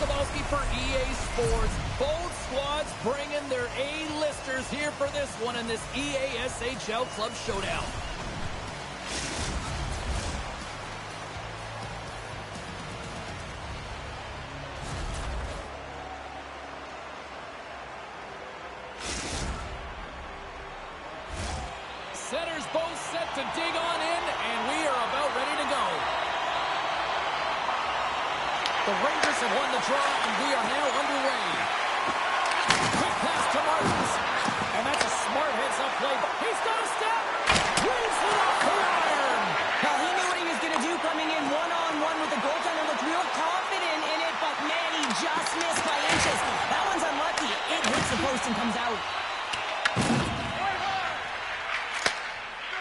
for EA Sports. Both squads bringing their A-listers here for this one in this EA SHL Club Showdown. Centers both set to dig on in, and we are about ready to go. The Rangers have won the draw, and we are now underway. Quick pass to Martins, and that's a smart heads-up play. He's got a step. Weaves it off the iron. Well, he knew what he was going to do coming in one-on-one with the goaltender. Looked real confident in it, but man, he just missed by inches. That one's unlucky. It hits the post and comes out.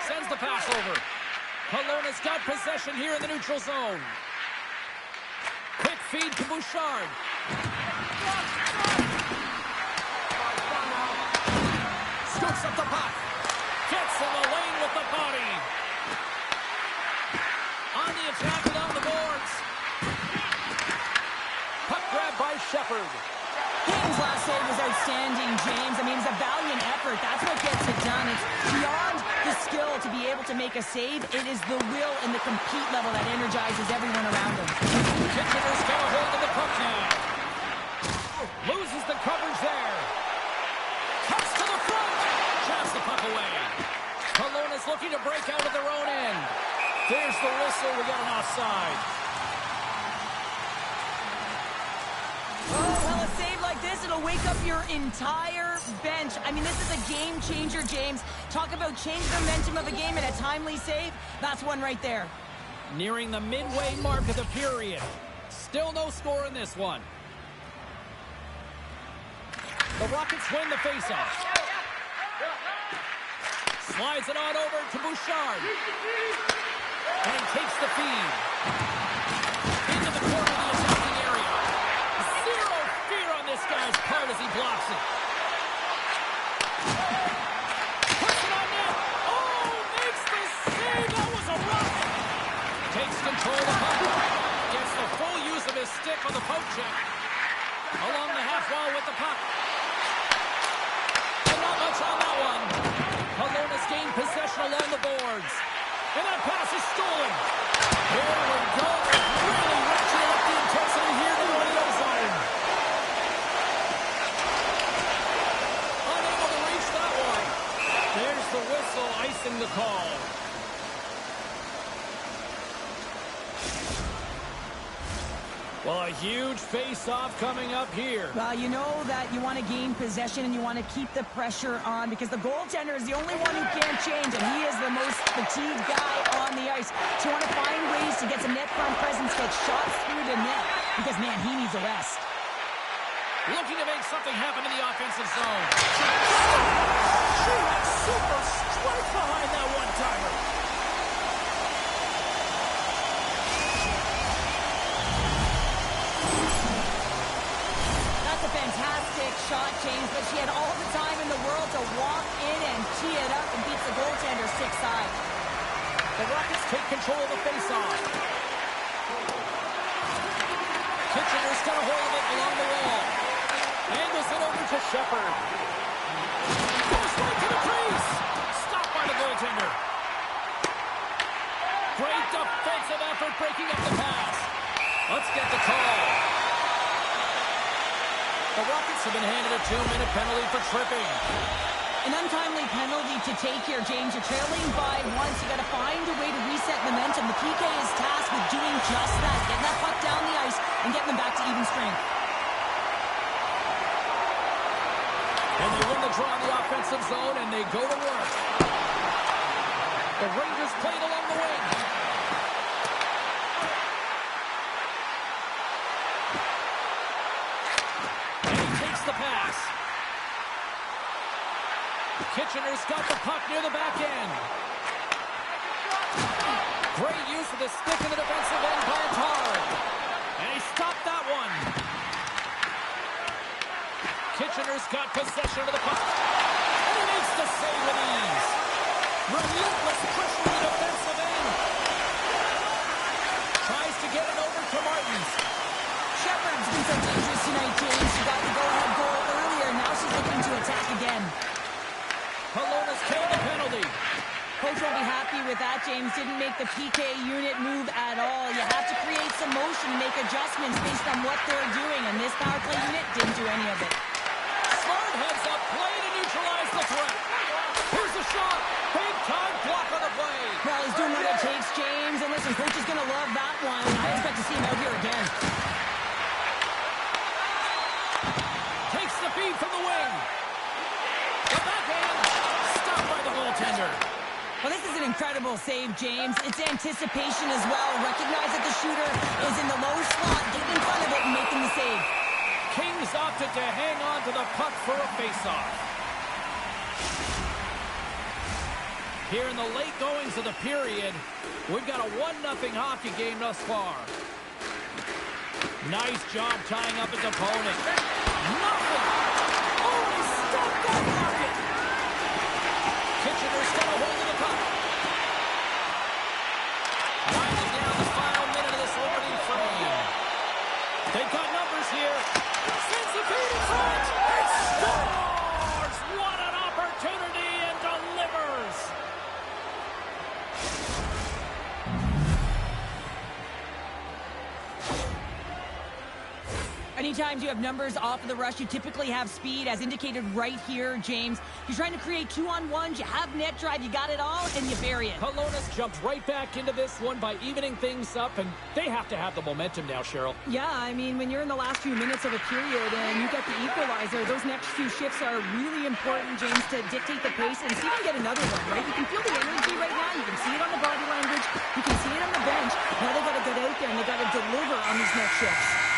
Sends the pass over. Kelowna's got possession here in the neutral zone. Quick feed to Bouchard. Scoops up the puck. Gets in the lane with the body. On the attack and on the boards. Puck grab by Shepherd. Kane's last save was outstanding, James. I mean, it's a valiant effort. That's what gets it done. It's beyond the skill to be able to make a save. It is the will and the compete level that energizes everyone around him. Kitchener's got a hold of the puck now. Loses the coverage there. Cuts to the front. Jabs the puck away. Kelowna's looking to break out of their own end. There's the whistle. We got an offside. Oh, well, a save like this, it'll wake up your entire bench. I mean, this is a game changer, James. Talk about change the momentum of a game and a timely save. That's one right there. Nearing the midway mark of the period. Still no score in this one. The Rockets win the faceoff. Slides it on over to Bouchard. And he takes the feed. Into the corner of the attacking area. Zero fear on this guy's part as he blocks it. Puts it on net. Oh, makes the save. That was a rocket. Takes control of the puck. Gets the full use of his stick on the poke check. Along the half wall with the puck. And not much on that one. Kelowna's gained possession along the boards. And that pass is stolen. Here we go. Really ratcheting up the intensity here in the radio zone. Unable to reach that one. There's the whistle, icing the call. Well, a huge face-off coming up here. Well, you know that you want to gain possession and you want to keep the pressure on because the goaltender is the only one who can't change, and he is the most fatigued guy on the ice. So you want to find ways to get some net front presence, get shots through the net, because, man, he needs a rest. Looking to make something happen in the offensive zone. She had super strength behind that one-timer. Fantastic shot, James, but she had all the time in the world to walk in and tee it up and beats the goaltender stick side. The Rockets take control of the faceoff. Kitchener's got a hold of it along the wall. Angles it over to Shepherd. Goes right to the crease. Stopped by the goaltender. Great defensive effort breaking up the pass. Let's get the call. The Rockets have been handed a 2-minute penalty for tripping. An untimely penalty to take here, James. You're trailing by once. You got to find a way to reset momentum. The PK is tasked with doing just that, getting that puck down the ice and getting them back to even strength. And they win the draw in the offensive zone, and they go to work. The Rangers played along the wing. The pass. Kitchener's got the puck near the back end. Great use of the stick in the defensive end by Tard. And he stopped that one. Kitchener's got possession of the puck. And he makes the save with ease. Relentless pressure in the defensive end. Tries to get it over to Martins. Shepherd's been such a kill the penalty. Coach won't be happy with that, James. Didn't make the PK unit move at all. You have to create some motion, make adjustments based on what they're doing, and this power play unit didn't do any of it. Smart heads up play to neutralize the threat. Here's the shot. Big time block on the play. Well, he's doing what it takes, James. And listen, coach is going to love that one. I expect to see him out here again. Takes the feed from the wing. The backhand. Stopped by the goaltender. Well, this is an incredible save, James. It's anticipation as well. Recognize that the shooter is in the low slot, getting in front of it and making the save. Kings opted to hang on to the puck for a faceoff. Here in the late goings of the period, we've got a 1-0 hockey game thus far. Nice job tying up his opponent. Nothing! Oh, he stopped that rocket! Kitchener's got a hold of the puck. Winding down the final minute of this opening frame. They've got numbers here. Sends the feed in front. It scores! What an opportunity, and delivers! Anytime you have numbers off of the rush, you typically have speed, as indicated right here, James. You're trying to create 2-on-1s, you have net drive, you got it all, and you bury it. Kelowna's jumped right back into this one by evening things up, and they have to have the momentum now, Cheryl. Yeah, I mean, when you're in the last few minutes of a period and you get the equalizer, those next few shifts are really important, James, to dictate the pace and see if you can get another one, right? You can feel the energy right now. You can see it on the body language. You can see it on the bench. Now they got to get out there and they got to deliver on these next shifts.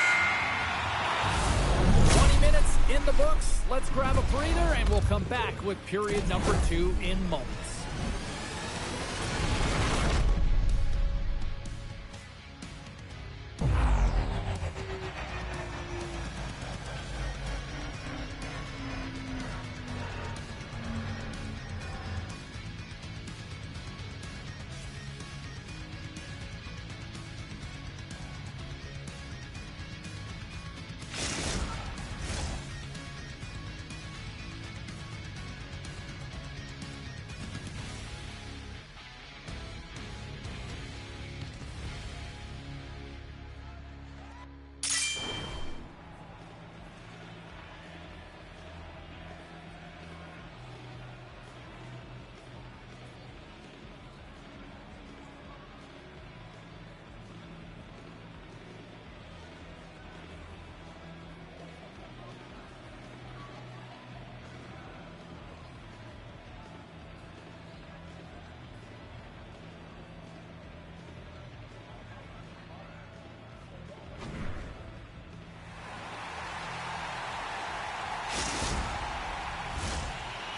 In the books, let's grab a breather and we'll come back with period number 2 in moments.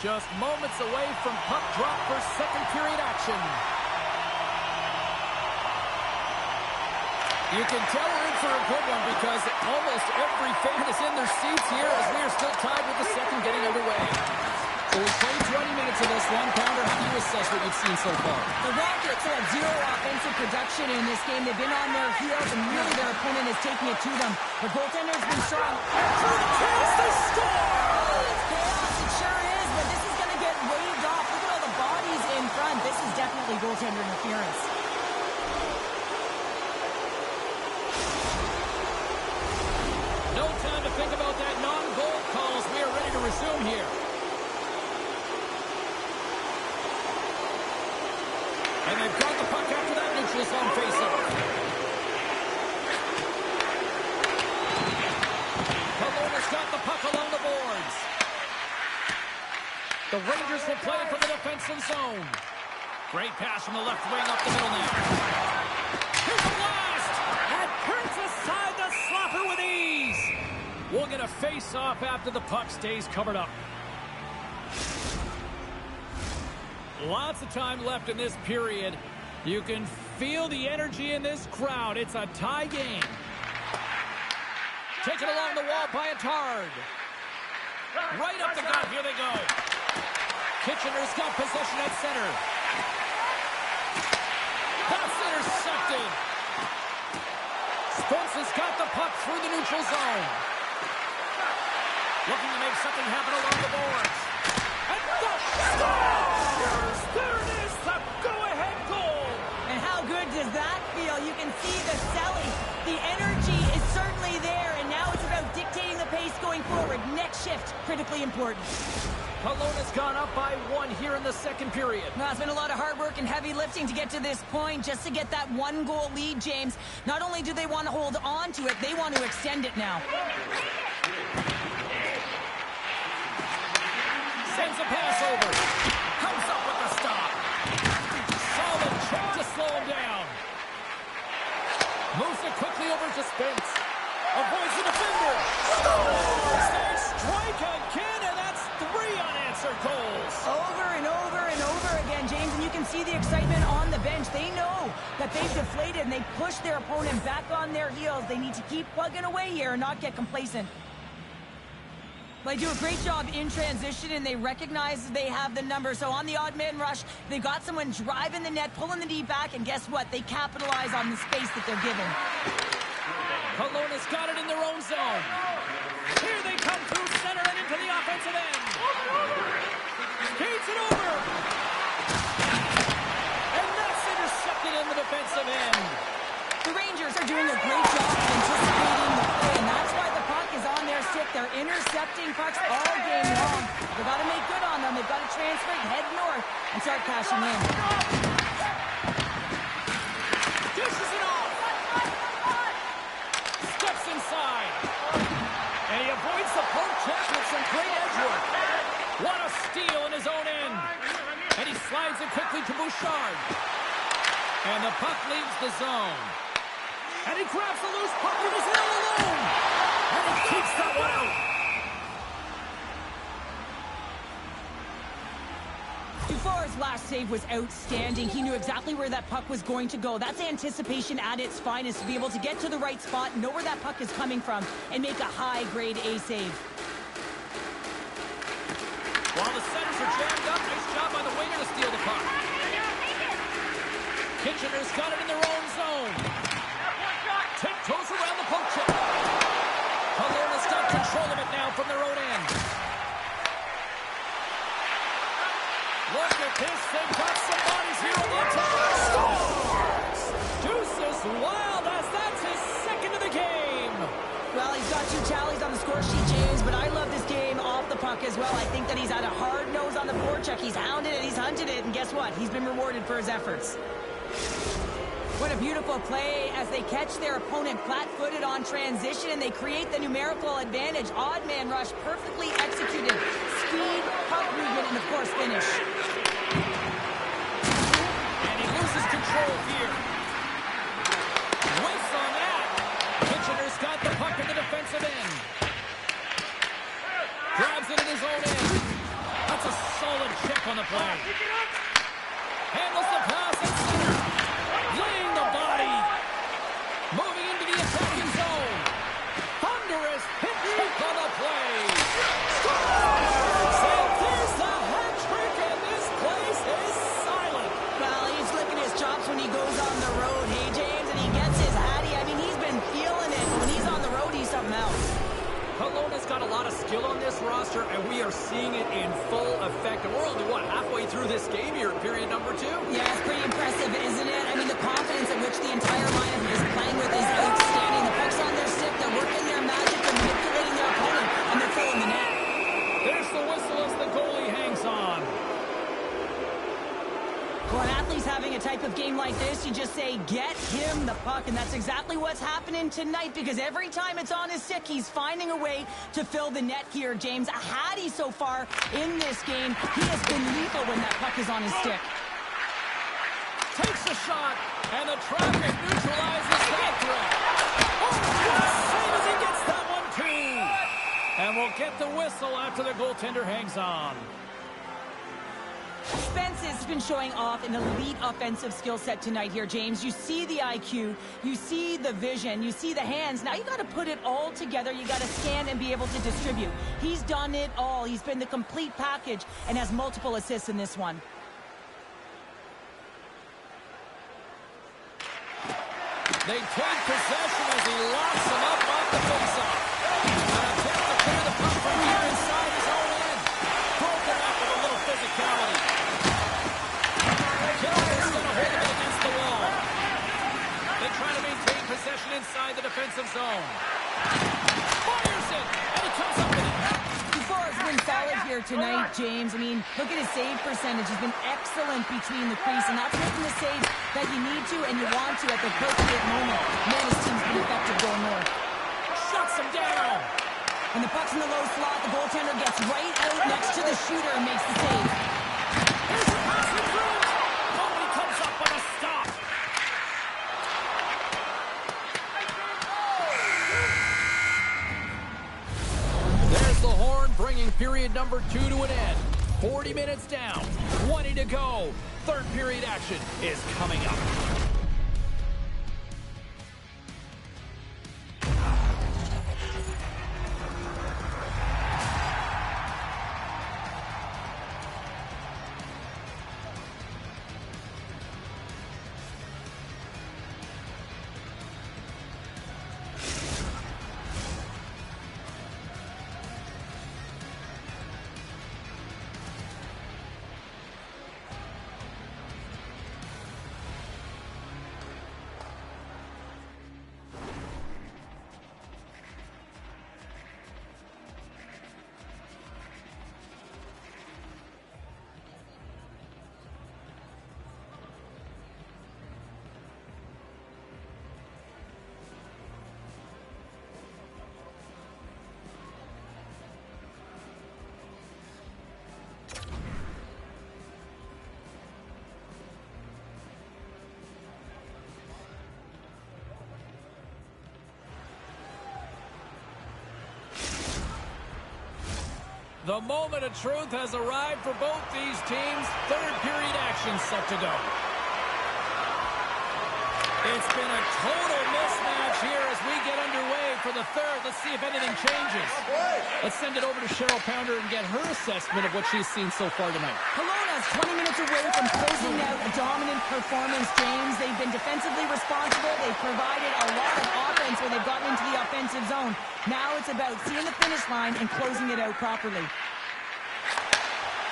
Just moments away from puck drop for second period action. You can tell we're in for a good one because almost every fan is in their seats here as we are still tied with the second getting underway. So we played 20 minutes of this one. Pounder, how do you assess what you've seen so far? The Rockets had zero offensive production in this game. They've been on their heels, and really their opponent is taking it to them. The goaltender's been strong. Through the chance, they score! It's chaos, it sure is, but this is going to get waved off. Look at all the bodies in front. This is definitely goaltender interference. No time to think about that non-goal call as we are ready to resume here. And they've got the puck after that neutral zone face-off. Kelowna's got the puck along the boards. The Rangers will play it from the defensive zone. Great pass from the left wing up the middle now. Here's the blast! And turns aside the slapper with ease. We'll get a face-off after the puck stays covered up. Lots of time left in this period. You can feel the energy in this crowd. It's a tie game. Taken along the wall by Attard. Right up the gut. Here they go. Kitchener's got possession at center. That's intercepted. Spence has got the puck through the neutral zone. Looking to make something happen along the boards. And the score! shift, critically important. Kelowna's gone up by 1 here in the second period. Now, it's been a lot of hard work and heavy lifting to get to this point, just to get that 1-goal lead, James. Not only do they want to hold on to it, they want to extend it now. Sends a pass over. Comes up with the stop. Solid check to slow him down. Moves it quickly over to Spence. Avoids the defender. Scores! They strike again, and that's 3 unanswered goals. Over and over and over again, James, and you can see the excitement on the bench. They know that they've deflated, and they push their opponent back on their heels. They need to keep plugging away here and not get complacent. They do a great job in transition, and they recognize they have the number. So on the odd man rush, they've got someone driving the net, pulling the knee back, and guess what? They capitalize on the space that they're given. Kelowna's got it in their own zone. Here they come through center and into the offensive end. Skates it over. And that's intercepted in the defensive end. The Rangers are doing a great job of anticipating the play, and that's why the puck is on their stick. They're intercepting pucks all game long. They've got to make good on them. They've got to transfer it, head north, and start cashing in. Dishes it off. Steps inside. And he avoids the poke check with some great edge work. What a steal in his own end. And he slides it quickly to Bouchard. And the puck leaves the zone. And he grabs the loose puck with his all alone. And he keeps that one out. Dufour's last save was outstanding. He knew exactly where that puck was going to go. That's anticipation at its finest, to be able to get to the right spot, know where that puck is coming from, and make a high-grade A save. While the centers are jammed up, nice job by the winger to steal the puck. Kitchener's got it in their own zone. Tiptoes around the poke check. Kelowna's got control of it now from their own end. Look at this. They've got some bodies here on the attack. Scores! Deuces wild as that's his second of the game. Well, he's got 2 tallies on the score sheet, James, but I love this game off the puck as well. I think that he's had a hard nose on the forecheck. He's hounded it, he's hunted it, and guess what? He's been rewarded for his efforts. What a beautiful play as they catch their opponent flat-footed on transition, and they create the numerical advantage. Odd man rush, perfectly executed. Speed, puck movement, and of course finish. And he loses control here. Whiffs on that. Kitchener's got the puck in the defensive end. Grabs it in his own end. That's a solid check on the play. Handles the pass at center. Laying the body. Moving into the attacking zone. Thunderous hit kick on the play. Scores! And there's the hat trick, and this place is silent. Well, he's licking his chops when he goes on the road, hey, James, and he gets his hattie. I mean, he's been feeling it. When he's on the road, he's something else. Kelowna's got a lot of skill on this roster, and we are seeing it in full effect. And we're only, halfway through this game here in period number 2? Yeah, it's pretty impressive, isn't it? I mean, the confidence at which the entire lineup is playing with is outstanding. The puck's on their stick, they're working their magic, they're manipulating their opponent, and they're filling the net. There's the whistle as the goalie hangs on. Well, an athlete's having a type of game like this, you just say, get him the puck, and that's exactly what's happening tonight, because every time it's on his stick, he's finding a way to fill the net here, James. A hattie so far in this game. He has been lethal when that puck is on his stick. Takes a shot, and the traffic neutralizes that threat. Oh, what a save as he gets that one, too. And we'll get the whistle after the goaltender hangs on. Spence has been showing off an elite offensive skill set tonight here, James. You see the IQ, you see the vision, you see the hands. Now you got to put it all together. You got to scan and be able to distribute. He's done it all. He's been the complete package and has multiple assists in this one. They take possession as he locks him up off the faceoff. An attempt to clear the puck from here inside his own end. Broken up with a little physicality. Kelowna's going to hold him against the wall. They try to maintain possession inside the defensive zone. Fires it, and he comes up with it. here tonight, James. I mean, look at his save percentage. He's been excellent between the crease, and that's making the saves that you need to and you want to at the appropriate moment. Man, his team's been effective going north. Shuts him down. And the puck's in the low slot. The goaltender gets right out next to the shooter and makes the save. Here's the pass in front. Nobody comes up with a stop. There's the horn, bringing period number 2 to an end. 40 minutes down, 20 to go. Third period action is coming up. The moment of truth has arrived for both these teams. Third period action set to go. It's been a total mismatch here as we get underway for the third. Let's see if anything changes. Let's send it over to Cheryl Pounder and get her assessment of what she's seen so far tonight. Kelowna's 20 minutes away from closing out a dominant performance, James. They've been defensively responsible. They've provided a lot of offense when they've gotten into the offensive zone. Now it's about seeing the finish line and closing it out properly.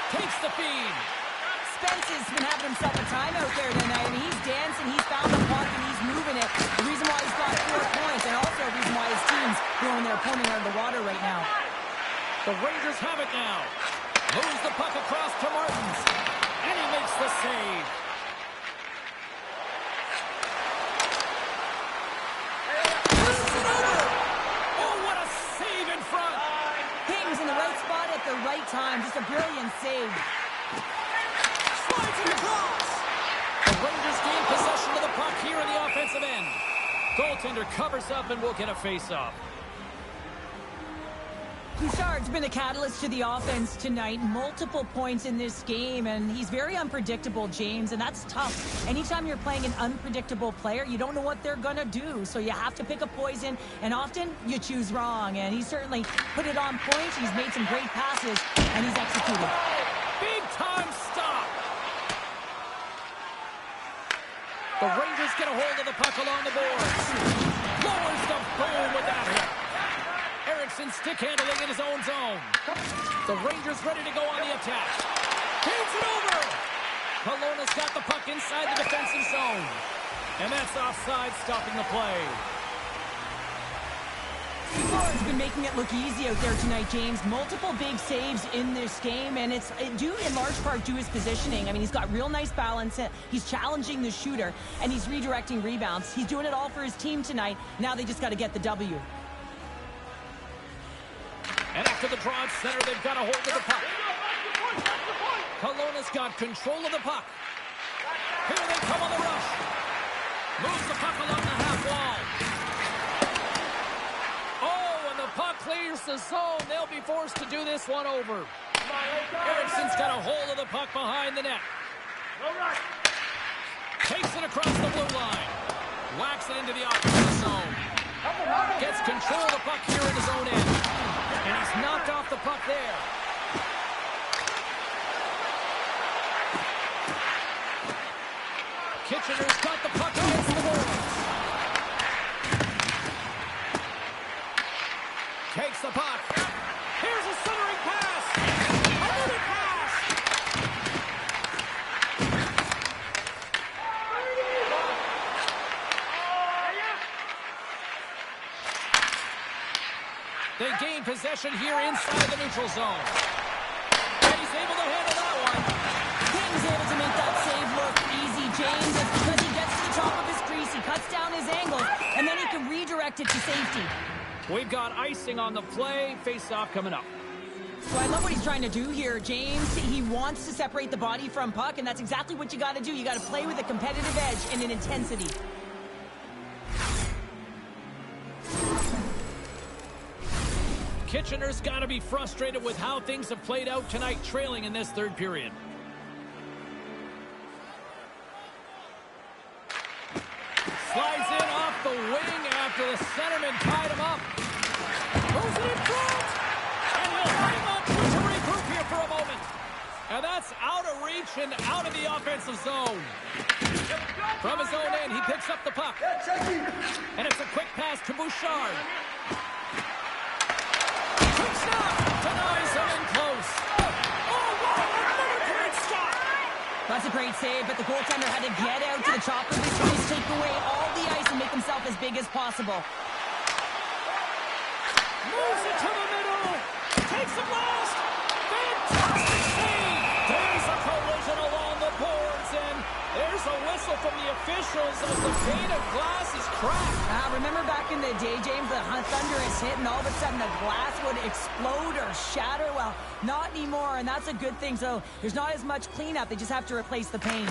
Takes the feed. Spence has been having himself a time out there tonight. I mean, he's dancing, he's found the puck, and he's moving it. The reason why he's got 4 points, and also the reason why his team's throwing their opponent out of the water right now. The Rangers have it now. Moves the puck across to Martins. And he makes the save. Passes it over. Oh, what a save in front. King's in the right spot at the right time. Just a brilliant save. Slides it across. The Rangers gain possession of the puck here in the offensive end. Goaltender covers up and will get a face-off. Bouchard's been a catalyst to the offense tonight. Multiple points in this game, and he's very unpredictable, James, and that's tough. Anytime you're playing an unpredictable player, you don't know what they're going to do, so you have to pick a poison, and often you choose wrong, and he certainly put it on point. He's made some great passes, and he's executed. Big-time stop. The Rangers get a hold of the puck along the boards. Lowers the boom with that hit. Erickson stick handling in his own zone. The Rangers ready to go on the attack. Feeds it over. Kelowna's got the puck inside the defensive zone. And that's offside, stopping the play. Florida's been making it look easy out there tonight, James. Multiple big saves in this game, and it's due in large part to his positioning. I mean, he's got real nice balance. He's challenging the shooter, and he's redirecting rebounds. He's doing it all for his team tonight. Now they just got to get the W. And after the draw at center, they've got a hold of the puck. Kelowna's got control of the puck. Here they come on the rush. Moves the puck along the half wall. Oh, and the puck clears the zone. They'll be forced to do this one over. Erickson's got a hold of the puck behind the net. Takes it across the blue line. Whacks it into the offensive zone. Gets control of the puck here in his own end. And he's knocked off the puck there. Kitchener's got the puck against the boards. Takes the puck. Here's a centering pass. Another pass. They gain possession here inside the neutral zone. safety. We've got icing on the play. Face-off coming up. So I love what he's trying to do here, James. He wants to separate the body from puck, and that's exactly what you got to do. You got to play with a competitive edge and an intensity. Kitchener's got to be frustrated with how things have played out tonight, trailing in this third period. Slides in off the wing after the centerman tied him up. Goes it in front! And he'll hang on to regroup here for a moment. And that's out of reach and out of the offensive zone. From his own end, he picks up the puck. And it's a quick pass to Bouchard. Quick snap! Denies him in close. Oh, wow! Another great stop! That's a great save, but the goaltender had to get out to the chopper of his crease, take away all the ice, and make himself as big as possible. Moves it to the middle. Takes the blast. Fantastic save. There's a collision along the boards, and there's a whistle from the officials as the pane of glass is cracked. Remember back in the day, James, the thunderous hit, and all of a sudden the glass would explode or shatter? Well, not anymore, and that's a good thing. So there's not as much cleanup. They just have to replace the pane.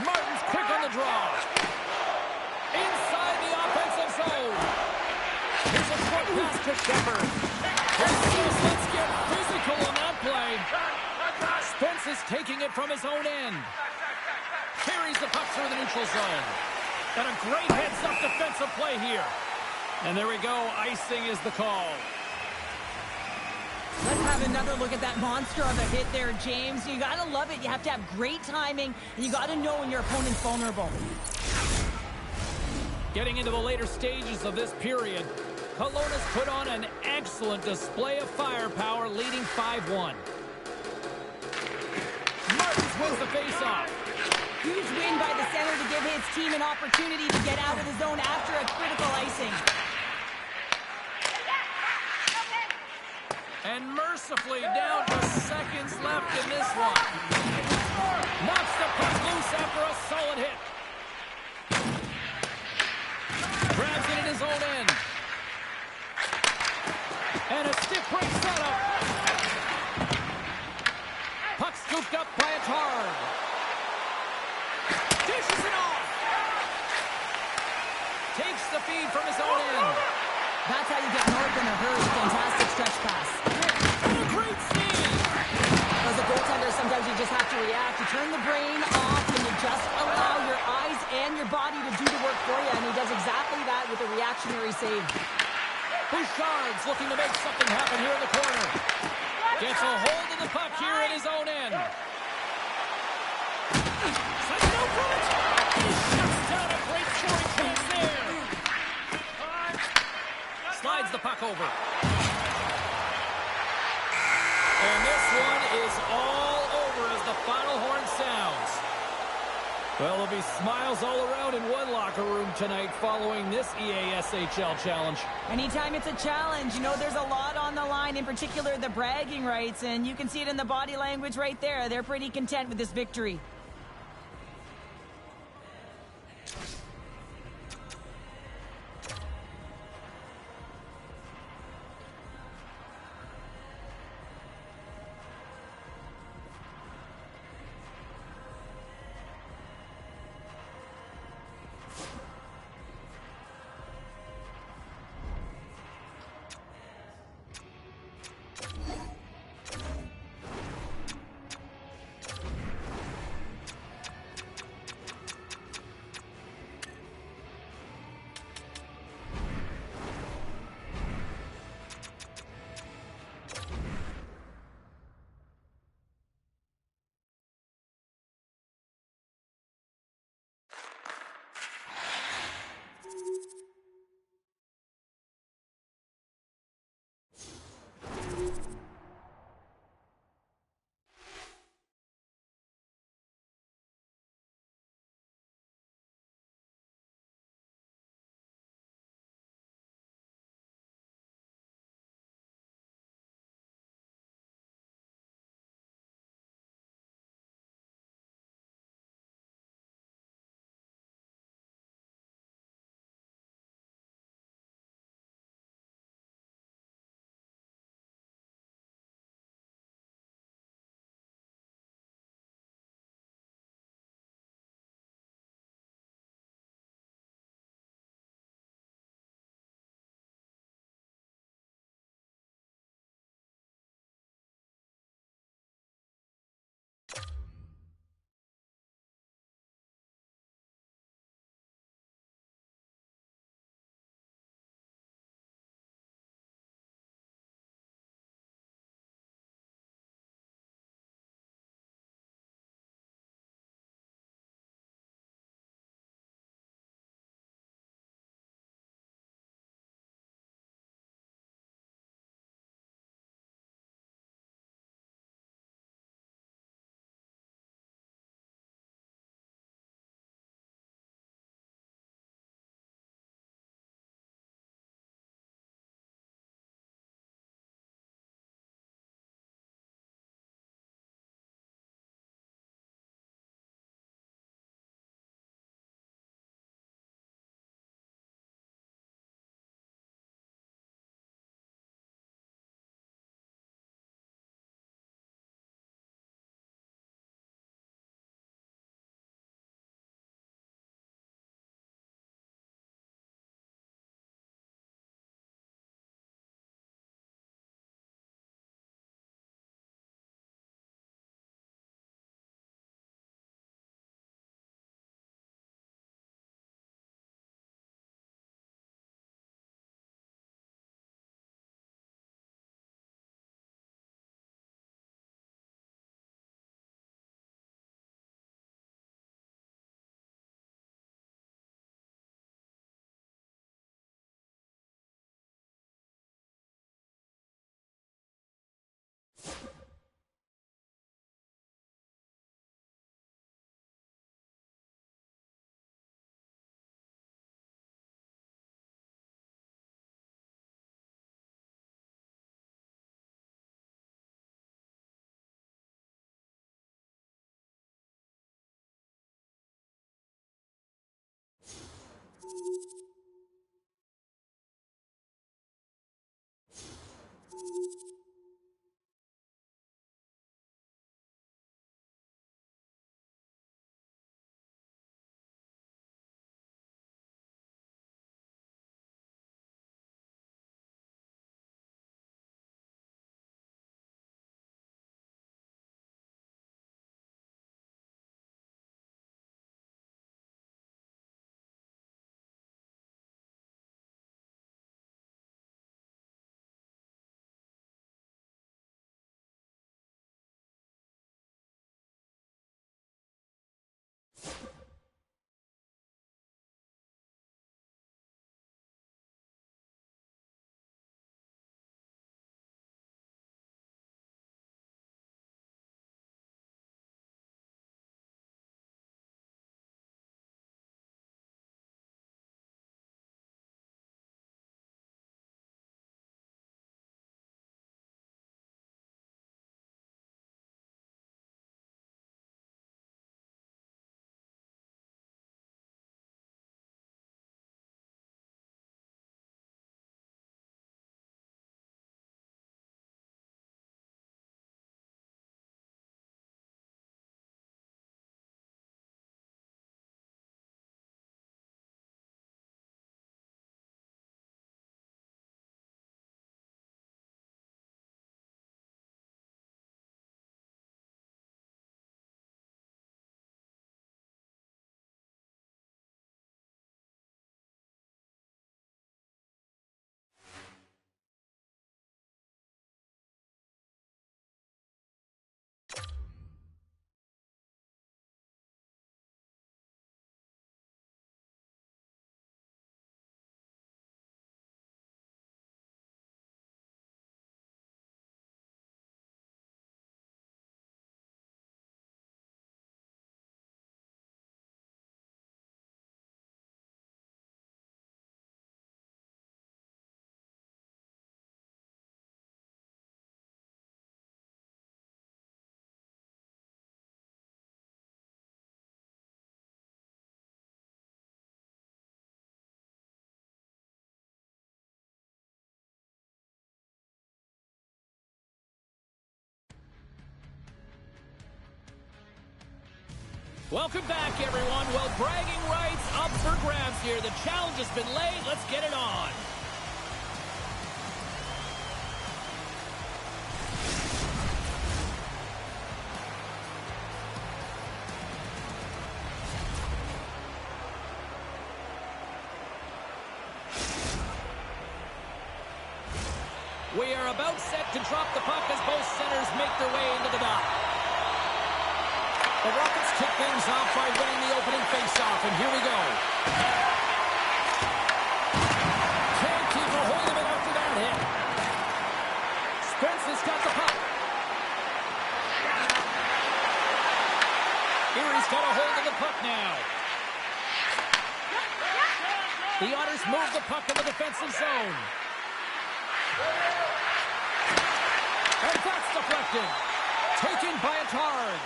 Martin's quick on the draw. Inside the offensive zone. Here's a short pass to Shepard. Let's get physical on that play. Spence is taking it from his own end. Carries the puck through the neutral zone. And a great heads-up defensive play here. And there we go. Icing is the call. Let's have another look at that monster of a hit there, James. You got to love it. You have to have great timing, and you got to know when your opponent's vulnerable. Getting into the later stages of this period, Kelowna's put on an excellent display of firepower, leading 5-1. Martins wins the faceoff. Huge win by the center to give his team an opportunity to get out of the zone after a critical icing. And mercifully down to seconds left in this one. Knocks the puck loose after a solid hit. Grabs it in his own end. And a stiff break setup. Puck scooped up by a Tard. Dishes it off. Takes the feed from his own end. That's how you get north in a hurry. Fantastic stretch pass. And a great save. As a goaltender, sometimes you just have to react. You turn the brain off and you just allow your eyes and your body to do the work for you. And he does exactly that with a reactionary save. Bouchard's looking to make something happen here in the corner. Gets a hold of the puck here in his own end. Sends it out front. He shuts down a great scoring chance there. Slides the puck over. And this one is all over as the final horn sounds. Well, there'll be smiles all around in one locker room tonight following this EASHL challenge. Anytime it's a challenge, you know there's a lot on the line, in particular the bragging rights, and you can see it in the body language right there. They're pretty content with this victory. Welcome back, everyone. Well, bragging rights up for grabs here. The challenge has been laid. Let's get it on. We are about set to drop the puck as both centers make their way into the dock. The Rockets kick things off by winning the opening faceoff, and here we go. Can't keep a hold of it after that hit. Spence has got the puck. Erie's got a hold of the puck now. The Otters move the puck in the defensive zone. And that's deflected. Taken by a Tard.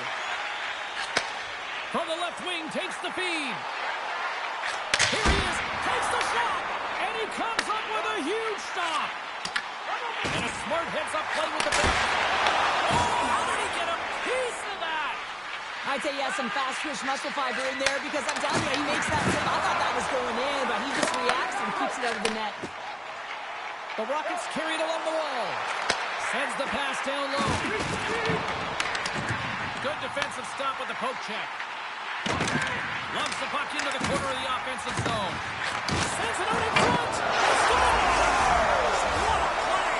From the left wing, takes the feed. Here he is, takes the shot, and he comes up with a huge stop. And a smart heads-up play with the bench. Oh, how did he get a piece of that? I'd say he has some fast twitch muscle fiber in there because I'm telling you, he makes that save. I thought that was going in, but he just reacts and keeps it out of the net. The Rockets carry it along the wall. Sends the pass down low. Good defensive stop with the poke check. Lumps the puck into the corner of the offensive zone. Sends it out in front. Scores! What a play!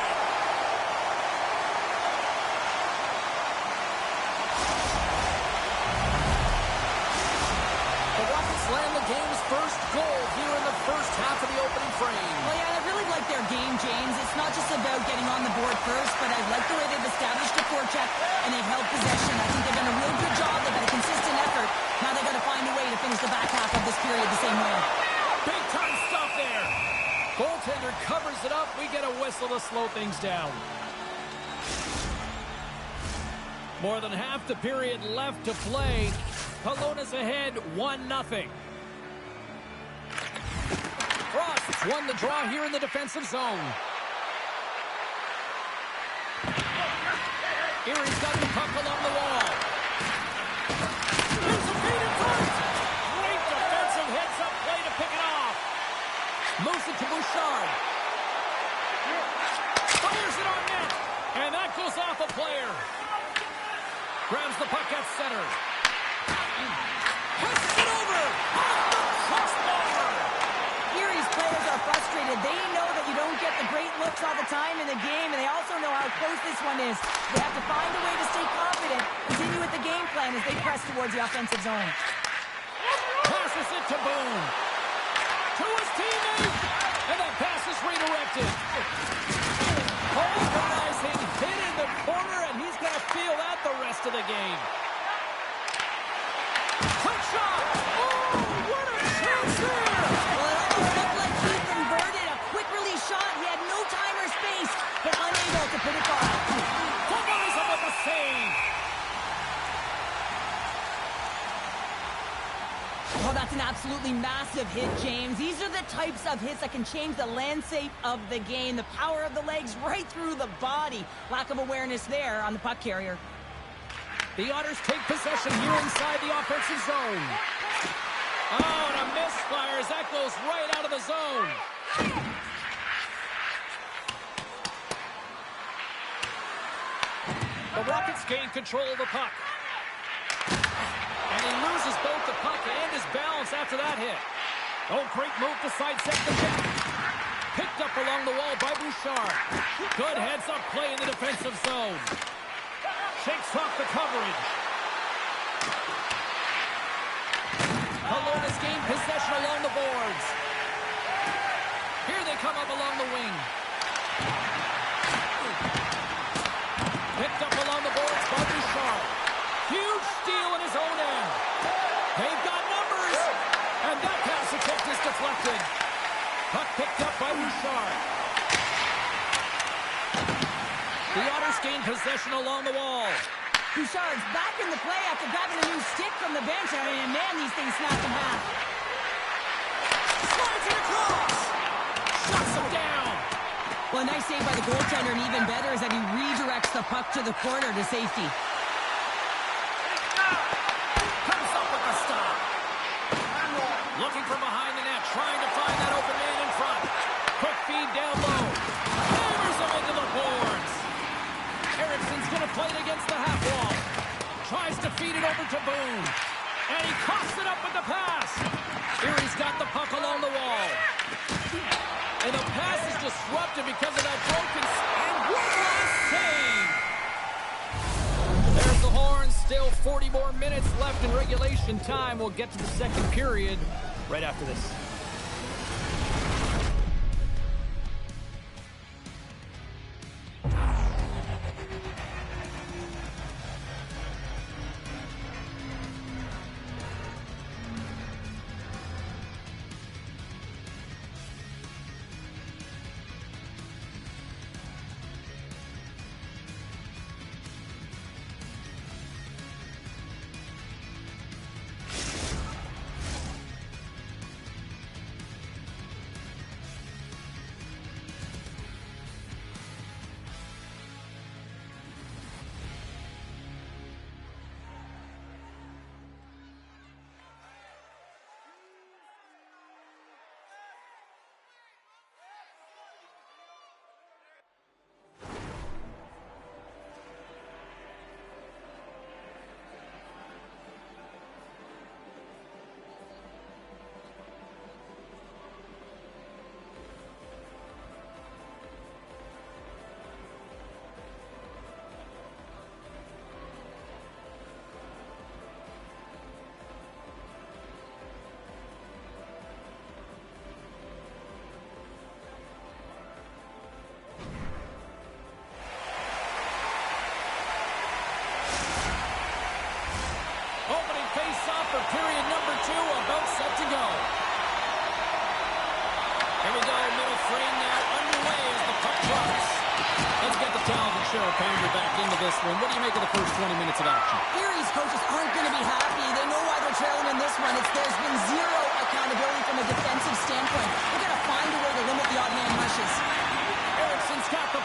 The Rockets land the game's first goal here in the first half of the opening frame. Well, yeah, I really like their game, James. It's not just about getting on the board first, but I like the way they've established a forecheck and they've held possession. I think they've done a real good job. They've had a consistent effort. Now they've got to find a way to finish the back half of this period the same way. Big time stuff there. Goaltender covers it up. We get a whistle to slow things down. More than half the period left to play. Kelowna's ahead 1-0. Frost's won the draw here in the defensive zone. Erie's got the puck along the wall. There's a feed in front. Great defensive heads-up play to pick it off. Moves it to Bouchard. Fires it on net. And that goes off a player. Grabs the puck at center. Passes it over. Off the crossbar. Erie's players are frustrated. They know that you don't get the great looks all the time in the game, and they also know how close this one is. They have to find a way to stay confident, continue with the game plan as they press towards the offensive zone. Passes it to Boone. To his teammate. And that pass is redirected. Polarizing hit in the corner, and he's going to feel that the rest of the game. Quick shot. Oh, what a chance there. Well, it almost looked like he converted a quick release shot. He had no time or space, but unable to put it by. Follows him with a save. Oh, that's an absolutely massive hit, James. These are the types of hits that can change the landscape of the game. The power of the legs right through the body. Lack of awareness there on the puck carrier. The Otters take possession here inside the offensive zone. Oh, and a misfire as that goes right out of the zone. The Rockets gain control of the puck. And he loses both the puck and his balance after that hit. Oh, great move to sidestep the check. Picked up along the wall by Bouchard. Good heads-up play in the defensive zone. Shakes off the coverage. Kelowna's gained possession along the boards. Here they come up along the wing. Picked up along the boards by Bouchard. Huge steal in his own end. They've got numbers. And that pass attempt is deflected. Puck picked up by Bouchard. The Otters gain possession along the wall. Bouchard's back in the play after grabbing a new stick from the bench. I mean, man, these things snap in half. Slides it across. Shuts him down. Well, a nice save by the goaltender, and even better is that he redirects the puck to the corner to safety. Comes up with the stop. Looking from behind the net, trying to find that open man in front. Quick feed down low. Hammers him into the boards. Ericsson's going to play it against the half wall. Tries to feed it over to Boone. And he coughs it up with the pass. Erie's got the puck along the wall. And the pass is disrupted because of that broken... And one last save! There's the horn. Still 40 more minutes left in regulation time. We'll get to the second period right after this. For period number 2, about set to go. Here we go, middle frame now underway as the puck drops. Let's get the talented Cheryl Pander back into this one. What do you make of the first 20 minutes of action? Erie's coaches aren't going to be happy. They know why they're trailing in this one. There's been zero accountability from a defensive standpoint.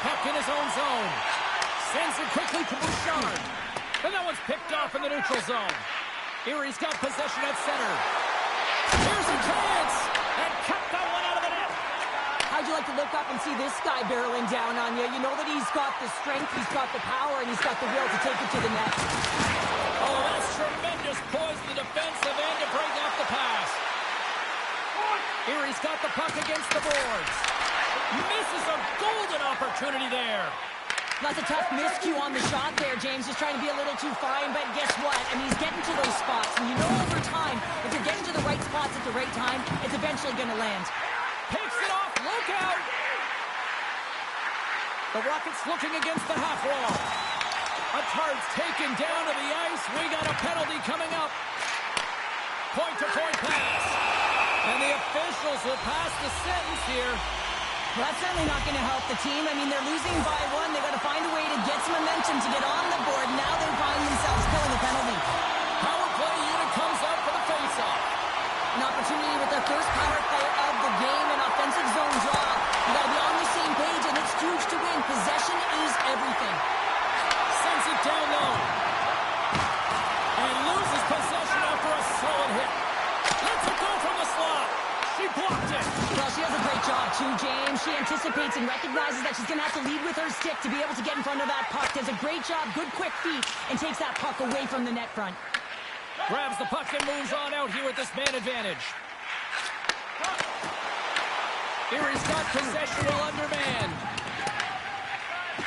puck in his own zone. Sends it quickly to Bouchard. And that one's picked off in the neutral zone. Erie's got possession at center. Here's a chance. And kept that one out of the net. How'd you like to look up and see this guy barreling down on you? You know that he's got the strength, he's got the power, and he's got the will to take it to the net. Oh, that's tremendous poise in the defensive end to break off the pass. Erie's got the puck against the boards. Misses a golden opportunity there. That's a tough miscue on the shot there, James. Just trying to be a little too fine, but guess what? I mean, he's getting to those spots. And you know over time, if you're getting to the right spots at the right time, it's eventually going to land. Takes it off. Look out. The Rockets looking against the half wall. Attard's taken down to the ice. We got a penalty coming up. Point-to-point pass. And the officials will pass the sentence here. Well, that's certainly not going to help the team. I mean, they're losing by one. They've got to find a way to get some momentum to get on the board. Now they find themselves killing a penalty. Power play unit comes out for the face-off. An opportunity with their first power play of the game, an offensive zone draw. You got to be on the same page, and it's huge to win. Possession is everything. Sends it down low. And loses possession after a solid hit. Lets it go from the slot. She blocked it. Well, she does a great job, too, James. She anticipates and recognizes that she's going to have to lead with her stick to be able to get in front of that puck. Does a great job, good quick feet, and takes that puck away from the net front. Grabs the puck and moves on out here with this man advantage. Erie's got possession while undermanned.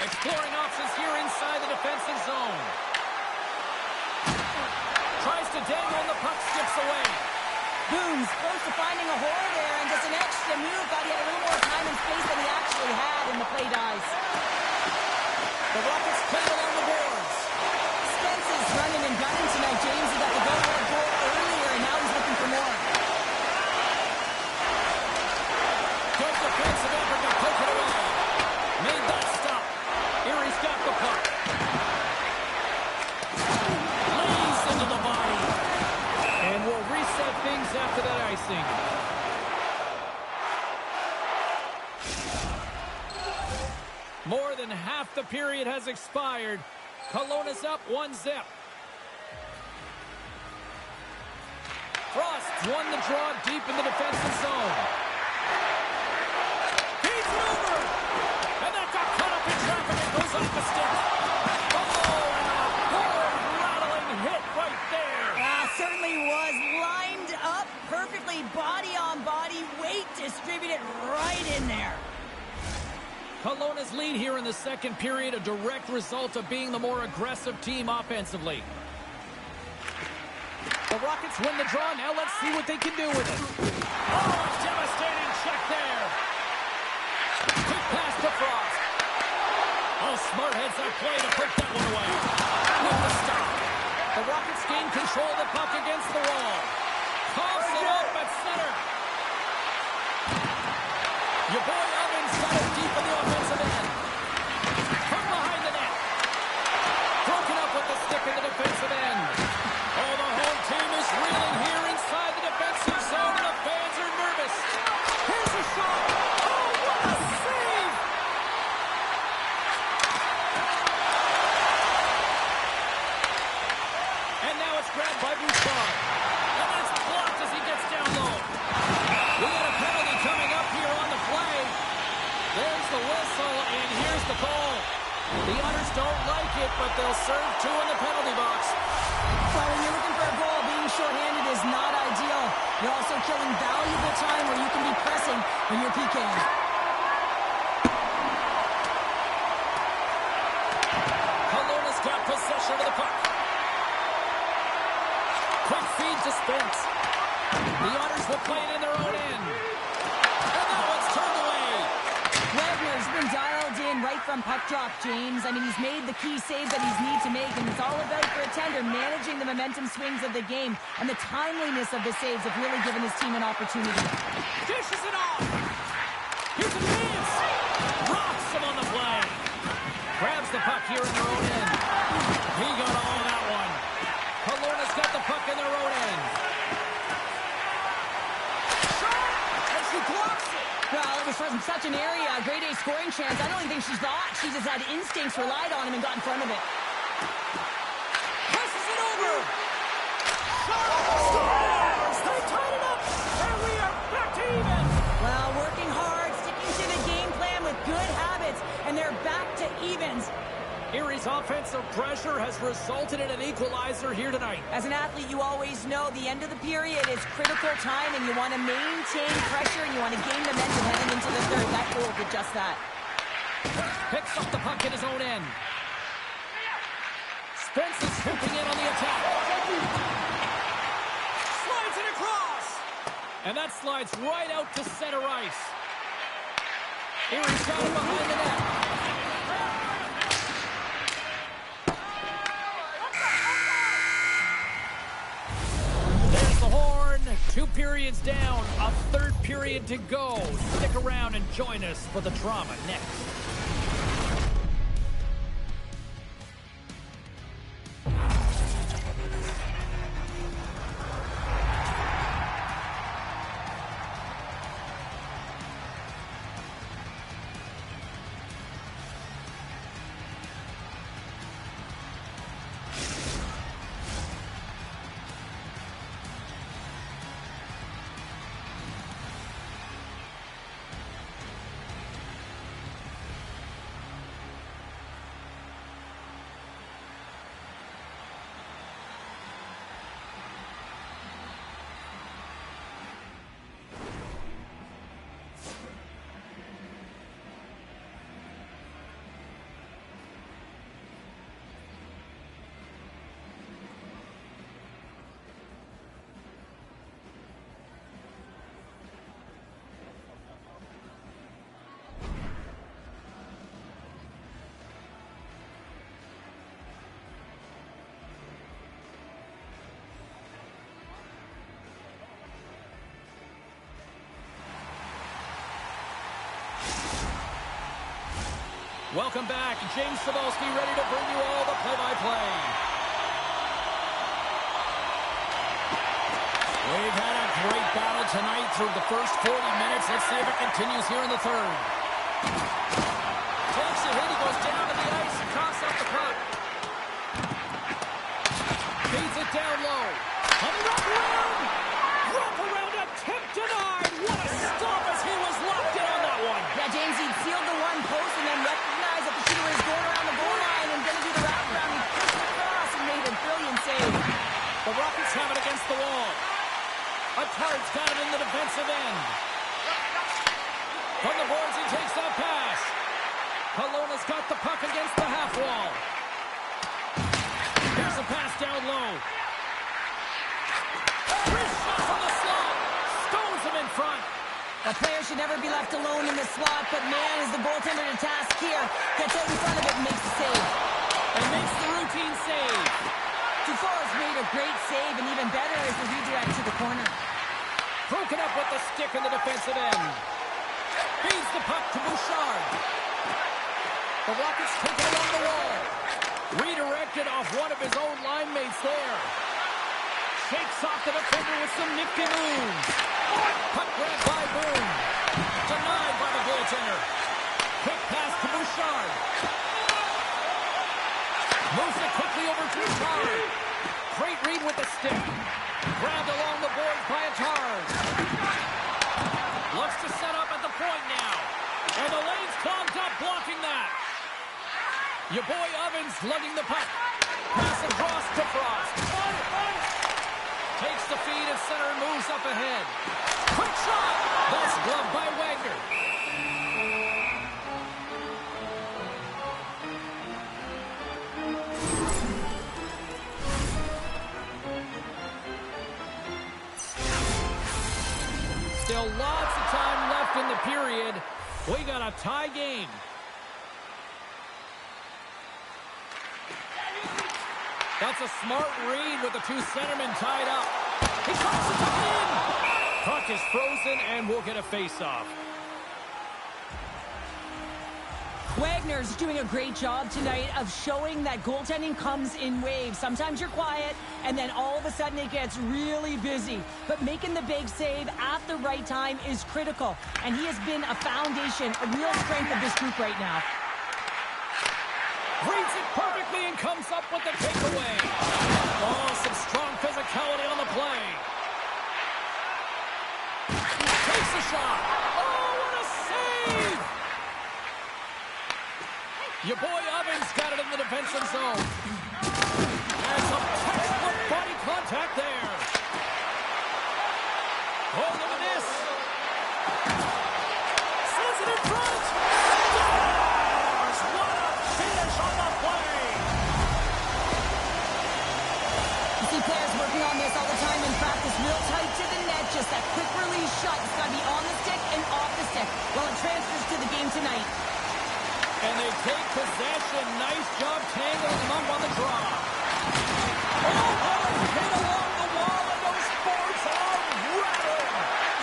Exploring options here inside the defensive zone. Tries to dangle and the puck skips away. Boone's close to finding a hole there, and just an extra move. Thought he had a little more time and space than he actually had, and the play dies. The Rockets play along the boards. Spence is running and gunning tonight, James. He got the go-ahead goal earlier, and now he's looking for more. Good defensive effort to poke it away. Made that stop. Erie's got the puck. Lays into the body. And we'll reset things after that icing. More than half the period has expired. Kelowna's up 1-0. Frost won the draw deep in the defensive zone. He's over! And that got caught up in traffic and goes off the stick. Oh, and a board-rattling hit right there. Certainly was lined up perfectly, body on body, weight distributed right in there. Kelowna's lead here in the second period, a direct result of being the more aggressive team offensively. The Rockets win the draw. Now let's see what they can do with it. Oh, a devastating check there. Quick pass to Frost. Oh, smart heads that play to put that one away. With the stop. The Rockets gain control of the puck against the wall. Coughs it up at center. Your boy Evans got it deep in the offensive end. From behind the net. Broken up with the stick in the defensive end. Oh, the home team is reeling here inside the defensive zone, and the fans are nervous. Here's a shot. Oh, what a save! And now it's grabbed by Bouchard. And that's blocked as he gets down low. We got a penalty coming up here on the play. There's the whistle, and here's the call. The Otters don't like it, but they'll serve two in the penalty box. Well, when you're looking for a goal, being shorthanded is not ideal. You're also killing valuable time where you can be pressing when you're PKing. Kelowna's got possession of the puck. Quick feed to Spence. The Otters will play it in their own end. And now it's turned away. Wagner's been dialed in right from puck drop, James. I mean, he's made the key saves that he's need to make, and it's all about, for a tender, managing the momentum swings of the game, and the timeliness of the saves have really given his team an opportunity. Dishes it off. Here's a chance. Rocks him on the play. Grabs the puck here in their own end. He got all of that one. Kelowna's got the puck in their own end. Shot! And she blocks it. Well, it was from such an area, a grade A scoring chance. I don't even think she thought. She just had instincts, relied on him, and got in front of it. Presses it over. Scores! They tied it up, and we are back to even. Well, working hard, sticking to the game plan with good habits, and they're back to evens. Erie's offensive pressure has resulted in an equalizer here tonight. As an athlete, you always know the end of the period is critical time, and you want to maintain pressure, and you want to gain momentum heading into the third. That goal did just that. Picks up the puck in his own end. Spence is swooping in on the attack. Slides it across. And that slides right out to center ice. Erie's got it behind the net. There's the horn. 2 periods down. A third period to go. Stick around and join us for the drama next. Welcome back. James Cebulski ready to bring you all the play-by-play. We've had a great battle tonight through the first 40 minutes. Let's see if it continues here in the third. Takes a hit. He goes down to the ice and coughs up the puck. Feeds it down low. On the wrap around. Wrap around, attempt denied. What a stop as he was locked in on that one. Yeah, James, he'd sealed the one post and then recognized that the shooter was going around the goal line and going to do the wraparound. He pushed it across and made a brilliant save. The Rockets have it against the wall. Attard's got it in the defensive end. From the boards, he takes that pass. Kelowna's got the puck against the half wall. Here's a pass down low. Wrist shot from the slot. Stones him in front. A player should never be left alone in the slot, but man, is the goaltender to task here. Gets out in front of it and makes the save. And makes the routine save. Dufour's made a great save, and even better is the redirect to the corner. Broken up with the stick in the defensive end. Feeds the puck to Bouchard. The Rockets take it along the wall. Redirected off one of his own line mates there. Shakes off the defender with some nifty moves. Puck grab by Boone. Denied by the goaltender. Quick pass to Bouchard. Moves it quickly over to Attard. Great read with the stick. Grabbed along the boards by Attard. Looks to set up at the point now. And the lane's clogged up, blocking that. Your boy Ovens lugging the puck. Pass across to Frost. Takes the feed at center and moves up ahead. Quick shot. That's gloved by Wagner. Still lots of time left in the period. We got a tie game. That's a smart read with the two centermen tied up. He comes the puck in. Puck is frozen, and we'll get a face-off. Wagner's doing a great job tonight of showing that goaltending comes in waves. Sometimes you're quiet, and then all of a sudden it gets really busy. But making the big save at the right time is critical, and he has been a foundation, a real strength of this group right now. Reads it perfectly and comes up with the takeaway. Oh, some strong physicality on the play. Takes a shot. Oh, what a save! Your boy Ovens got it in the defensive zone. And some textbook body contact there. Oh, look at this. Sends it in front. Scores! What a finish on the play. You see players working on this all the time in practice, real tight to the net, just that quick release shot. It's got to be on the stick and off the stick. Well, it transfers to the game tonight. And they take possession. Nice job tangling them up on the draw. Oh, what a hit along the wall, and those boards are rattled.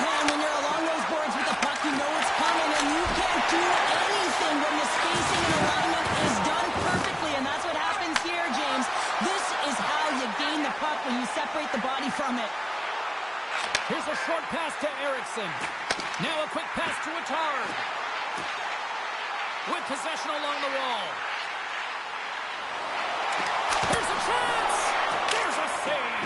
And when you're along those boards with the puck, you know it's coming, and you can't do anything when the spacing and alignment is done perfectly, and that's what happens here, James. This is how you gain the puck, when you separate the body from it. Here's a short pass to Eriksson. Now a quick pass to Attard. With possession along the wall. Here's a chance! There's a save!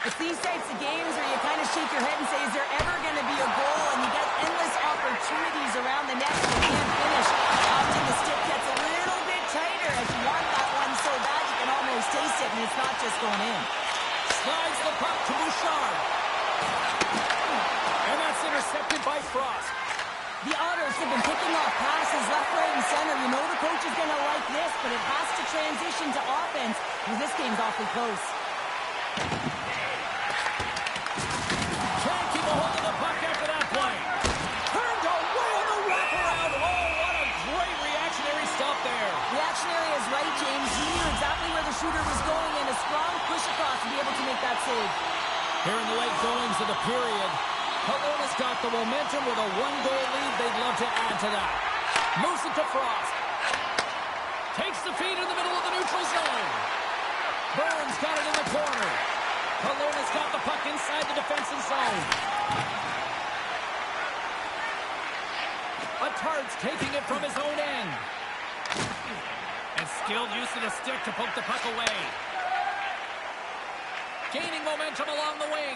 It's these types of games where you kind of shake your head and say, is there ever going to be a goal? And you get endless opportunities around the net, but you can't finish. Often the stick gets a little bit tighter as you want that one so bad you can almost taste it, and it's not just going in. Slides the puck to Bouchard. And that's intercepted by Frost. The Otters have been picking off passes left, right, and center. You know the coach is going to like this, but it has to transition to offense because this game's awfully close. Can't keep a hold of the puck after that play. Turned away on the wraparound. Oh, what a great reactionary stop there. Reactionary is right, James. He knew exactly where the shooter was going, and a strong push across to be able to make that save. Here in the late goings of the period, Kelowna's got the momentum with a one-goal lead. They'd love to add to that. Moves it to Frost. Takes the feed in the middle of the neutral zone. Burns got it in the corner. Kelowna's got the puck inside the defensive zone. Attard's taking it from his own end. And skilled use of the stick to poke the puck away. Gaining momentum along the wing.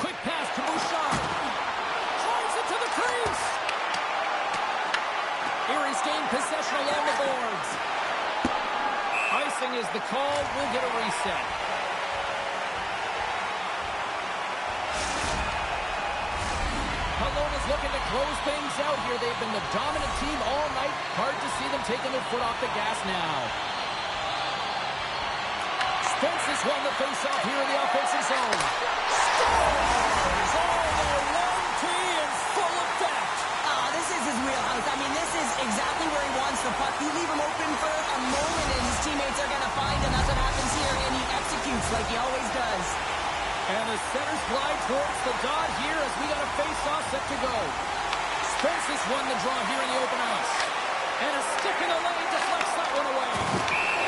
Quick pass to Bouchard. Drives it to the crease. Erie's gained possession along the boards. Icing is the call. We'll get a reset. Kelowna's looking to close things out here. They've been the dominant team all night. Hard to see them taking their foot off the gas now. Spence has won the face-off here in the offensive zone. Scores! Oh, the long tee in full effect. This is his wheelhouse. I mean, this is exactly where he wants the puck. You leave him open for a moment, and his teammates are going to find him. That's what happens here, and he executes like he always does. And the centers fly towards the dot here as we got a face-off set to go. Spence has won the draw here in the open ice. And a stick in the lane deflects that one away.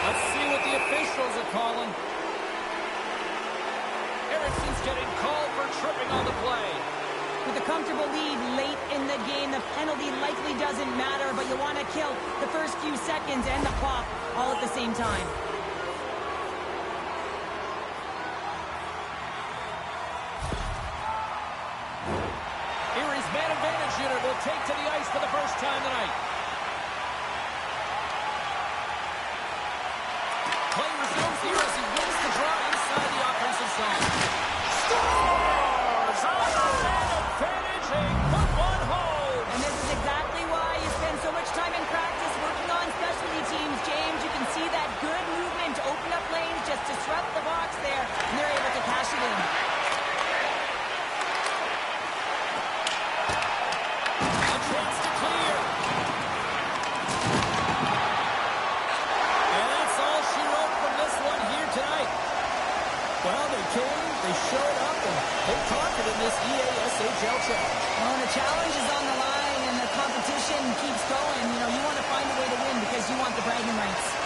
Let's see what the officials are calling. Eriksson's getting called for tripping on the play. With a comfortable lead late in the game, the penalty likely doesn't matter, but you want to kill the first few seconds and the clock all at the same time. Erie's man advantage unit will take to the ice for the first time tonight. Play resumes here as he wins the draw inside the offensive zone. Scores! On the man advantage, a good one home. And this is exactly why you spend so much time in practice working on specialty teams, James. You can see that good movement to open up lanes, just disrupt the box there, and they're able to cash it in. A chance to clear. And that's all she wrote from this one here tonight. Well, they came, they showed up, and they conquered in this EASHL challenge. Well, the challenge is on the line, and competition keeps going, you want to find a way to win because you want the bragging rights.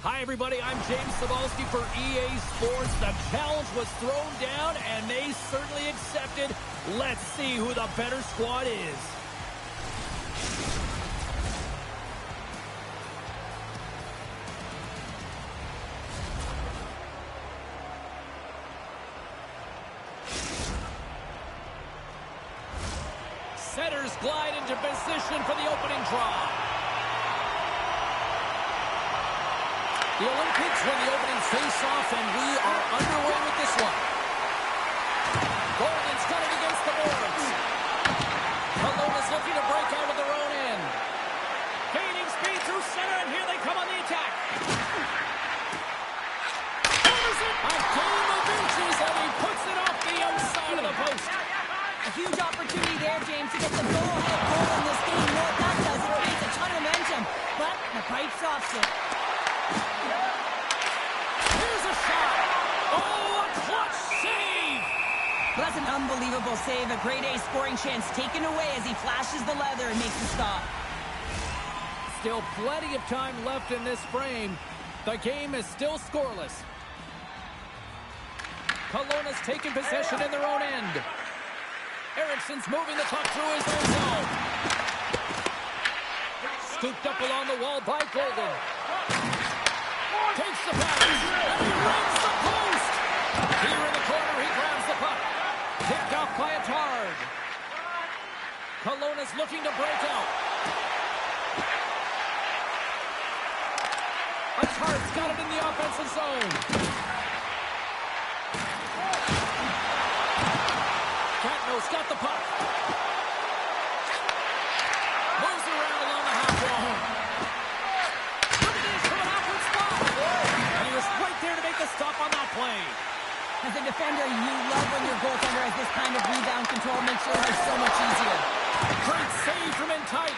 Hi, everybody. I'm James Cebulski for EA Sports. The challenge was thrown down, and they certainly accepted. Let's see who the better squad is. Setters glide into position for the opening draw. The Olympics win the opening face-off, and we are underway with this one. Golden's got it against the boards. Kelowna's looking to break out of their own end. Gaining speed through center, and here they come on the attack. A game of inches, and he puts it off the outside of the post. A huge opportunity there, James, to get the go-ahead goal in this game. You know what that does? It creates a ton of momentum, but the pipe stops it. Here's a shot. Oh, a clutch save. Well, that's an unbelievable save. A grade A scoring chance taken away as he flashes the leather and makes the stop. Still plenty of time left in this frame. The game is still scoreless. Kelowna's taking possession in their own end. Ericsson's moving the puck through his own zone. Scooped up along the wall by Golden. Takes the pass, and he runs the post. Here in the corner, he grabs the puck. Picked off by Attard. Kelowna's looking to break out. Attard's got it in the offensive zone. Catno's got the puck. Moves around along the half wall. Look at this from an outward spot. And he was right there to make the stop on that play. As a defender, you love when your goaltender has this kind of rebound control. Makes your life so much easier. Great save from in tight.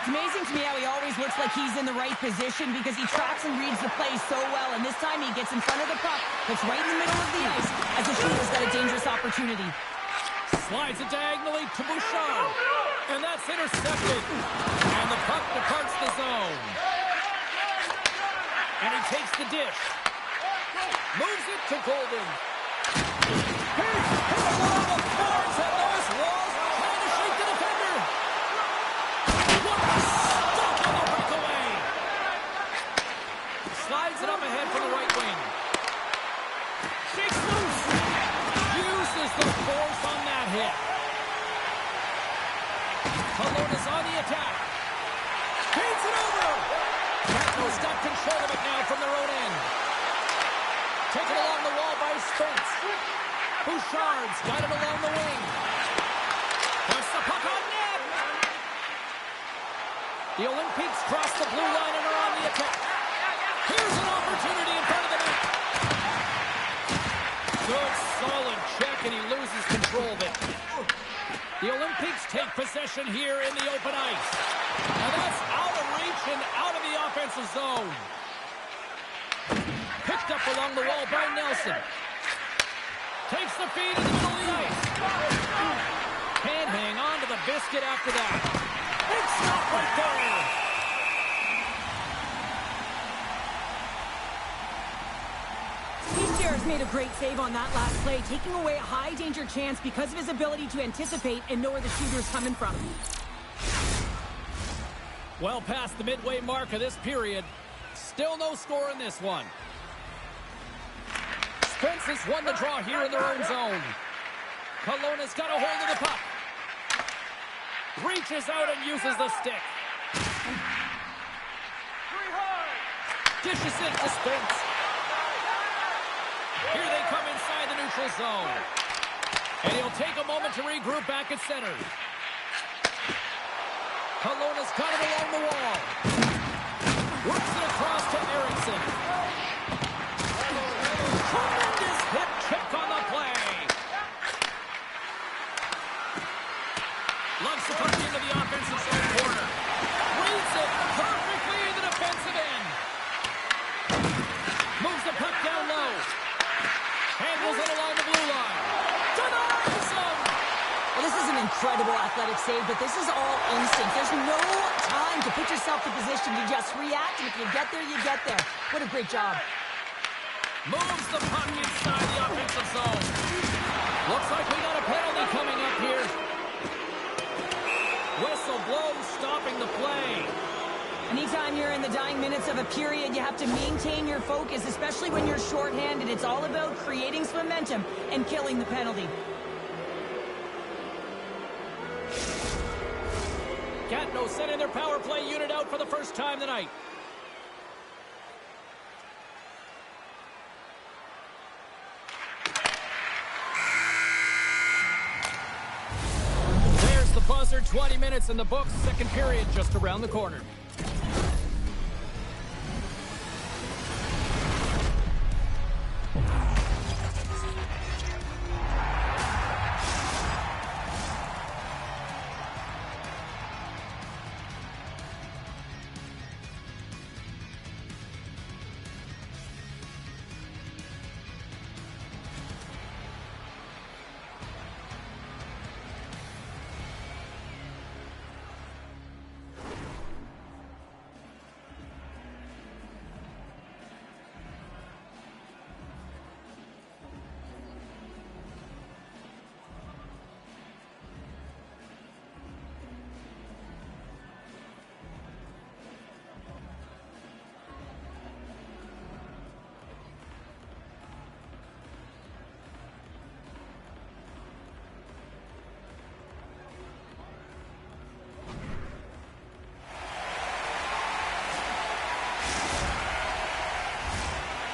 It's amazing to me how he always looks like he's in the right position because he tracks and reads the play so well. And this time he gets in front of the puck. It's right in the middle of the ice as the shooter's got a dangerous opportunity. Slides it diagonally to Bouchard. And that's intercepted. And the puck departs the zone. And he takes the dish. Moves it to Golden. He's hit along the boards, and those walls trying to shake the defender. What a stop on the breakaway. Slides it up ahead for the right wing. Shakes loose. Uses the force on that hit. Kelowna's on the attack. Feeds it over. Capitals got control of it now from their own end. Taken along the wall by Spence. Bouchard's got it along the wing. Puts the puck on net. The Olympics cross the blue line and are on the attack. Here's an opportunity in front of the net. Good, solid check, and he loses control of it. The Olympics take possession here in the open ice. And that's out of reach and out of the offensive zone. Picked up along the wall by Nelson. Takes the feed in the middle of the ice. Can't hang on to the biscuit after that. Big stop right there. Made a great save on that last play, taking away a high-danger chance because of his ability to anticipate and know where the shooter's coming from. Well past the midway mark of this period. Still no score in this one. Spence has won the draw here in their own zone. Kelowna's got a hold of the puck. Reaches out and uses the stick. Dishes it to Spence. Here they come inside the neutral zone. And he'll take a moment to regroup back at center. Kelowna's got it along the wall. Works it across to Erickson. Tremendous hip check on the play. Loves to put it into the offensive zone corner. Reads it perfectly in the defensive end. Moves the puck down low. Handles it along the blue line. Denies him! Well, this is an incredible athletic save, but this is all instinct. There's no time to put yourself in position to just react, and if you get there, you get there. What a great job. Moves the puck inside the offensive zone. Looks like we got a penalty coming up here. Whistle blows, stopping the play. Anytime you're in the dying minutes of a period, you have to maintain your focus, especially when you're shorthanded. It's all about creating some momentum and killing the penalty. Gatineau sending their power play unit out for the first time tonight. There's the buzzer, 20 minutes in the books, second period just around the corner.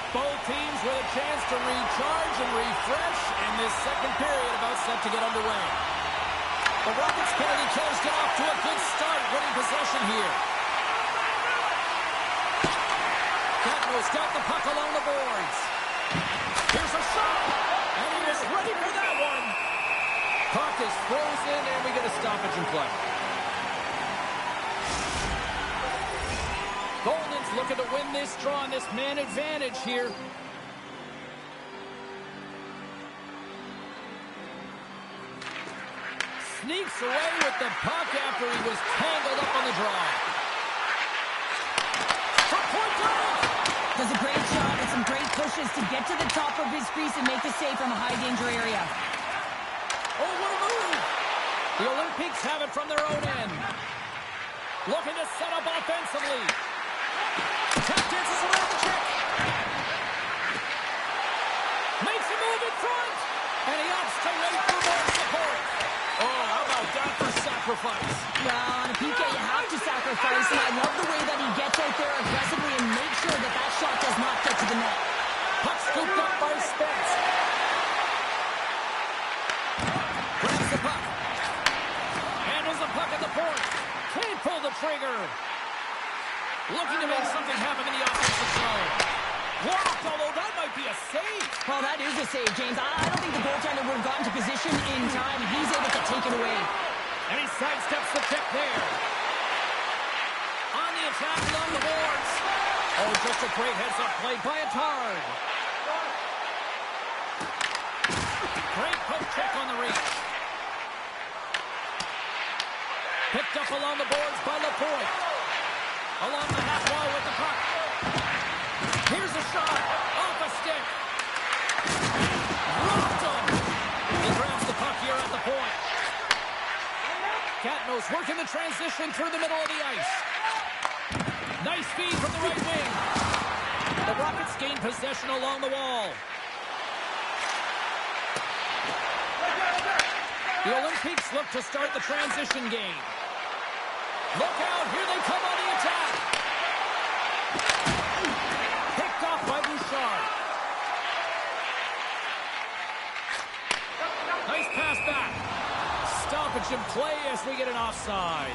Both teams with a chance to recharge and refresh, and this second period about set to get underway. The Rockets penalty killers get off to a good start, winning possession here. Gatineau's got the puck along the boards. Here's a shot, and he is ready for that one. Puck is frozen, and we get a stoppage in play. Golden's looking to win this draw on this man advantage here. sneaks away with the puck after he was tangled up on the draw. For point blank! Does a great job with some great pushes to get to the top of his crease and make the save from a high-danger area. Oh, what a move! The Olympics have it from their own end. Looking to set up offensively. Tap dances around the check. Makes a move in front. And he opts to wait for more support. Oh, how about that for sacrifice? Well, on a PK, you have to sacrifice, and I love the way that he gets out there aggressively and makes sure that that shot does not get to the net. Puck scooped up by Spence. Grabs the puck. Handles the puck at the point. Can't pull the trigger. Looking to make something happen in the offensive zone. Blocked, although that might be a save. Well, that is a save, James. I don't think the goaltender would have gotten to position in time. He's able to take it away. And he sidesteps the check there. On the attack along the boards. Oh, just a great heads-up play by Attard. Great poke check on the reach. Picked up along the boards by Lapointe. Along the half wall with the puck. Here's a shot. Off a stick. Rocked him. He grabs the puck here at the point. Katnos working the transition through the middle of the ice. Nice feed from the right wing. The Rockets gain possession along the wall. The Olympics look to start the transition game. Look out, here they come on the attack. Picked off by Bouchard. Nice pass back. Stoppage in play as we get an offside.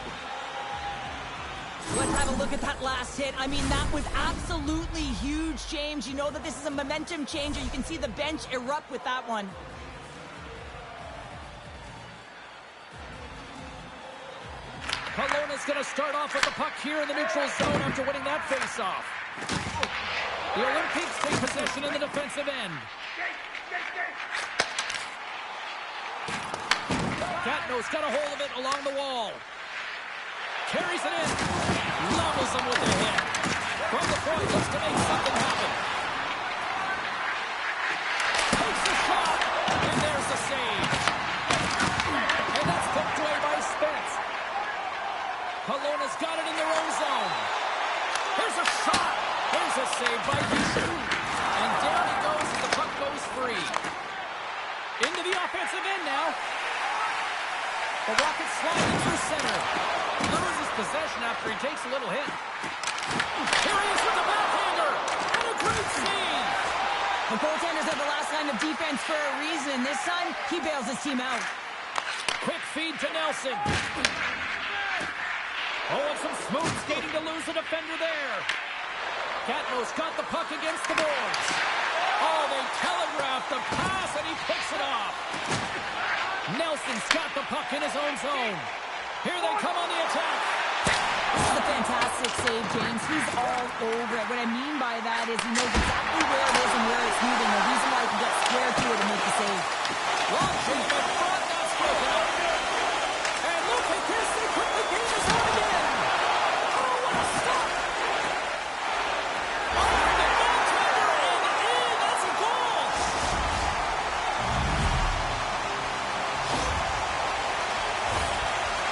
Let's have a look at that last hit. I mean, that was absolutely huge, James. You know that this is a momentum changer. You can see the bench erupt with that one. Kelowna's going to start off with the puck here in the neutral zone after winning that faceoff. The Olympics take possession in the defensive end. Katnos got a hold of it along the wall. Carries it in. Levels him with the hit. From the point, looks to make something happen. Takes the shot. And there's the save. And that's poked away by Spence. Kelowna's got it in their own zone. Here's a shot. Here's a save by Bouchard. And down he goes as the puck goes free. Into the offensive end now. The Rockets sliding through center. Loses possession after he takes a little hit. Here he is with the backhander. And a great save. The goaltenders are the last line of defense for a reason. This time, he bails his team out. Quick feed to Nelson. Oh, and some smooth skating to lose the defender there. Katnos got the puck against the boards. Oh, they telegraphed the pass, and he picks it off. Nelson's got the puck in his own zone. Here they come on the attack. This is a fantastic save, James. He's all over it. What I mean by that is he knows exactly where it is and where it's moving. The reason why he can get square to it and make the save. Long shot in front, that's broken up. And look at this, they put the game is on again. Oh, what a stop. Oh, the goaltender, and in, that's a goal.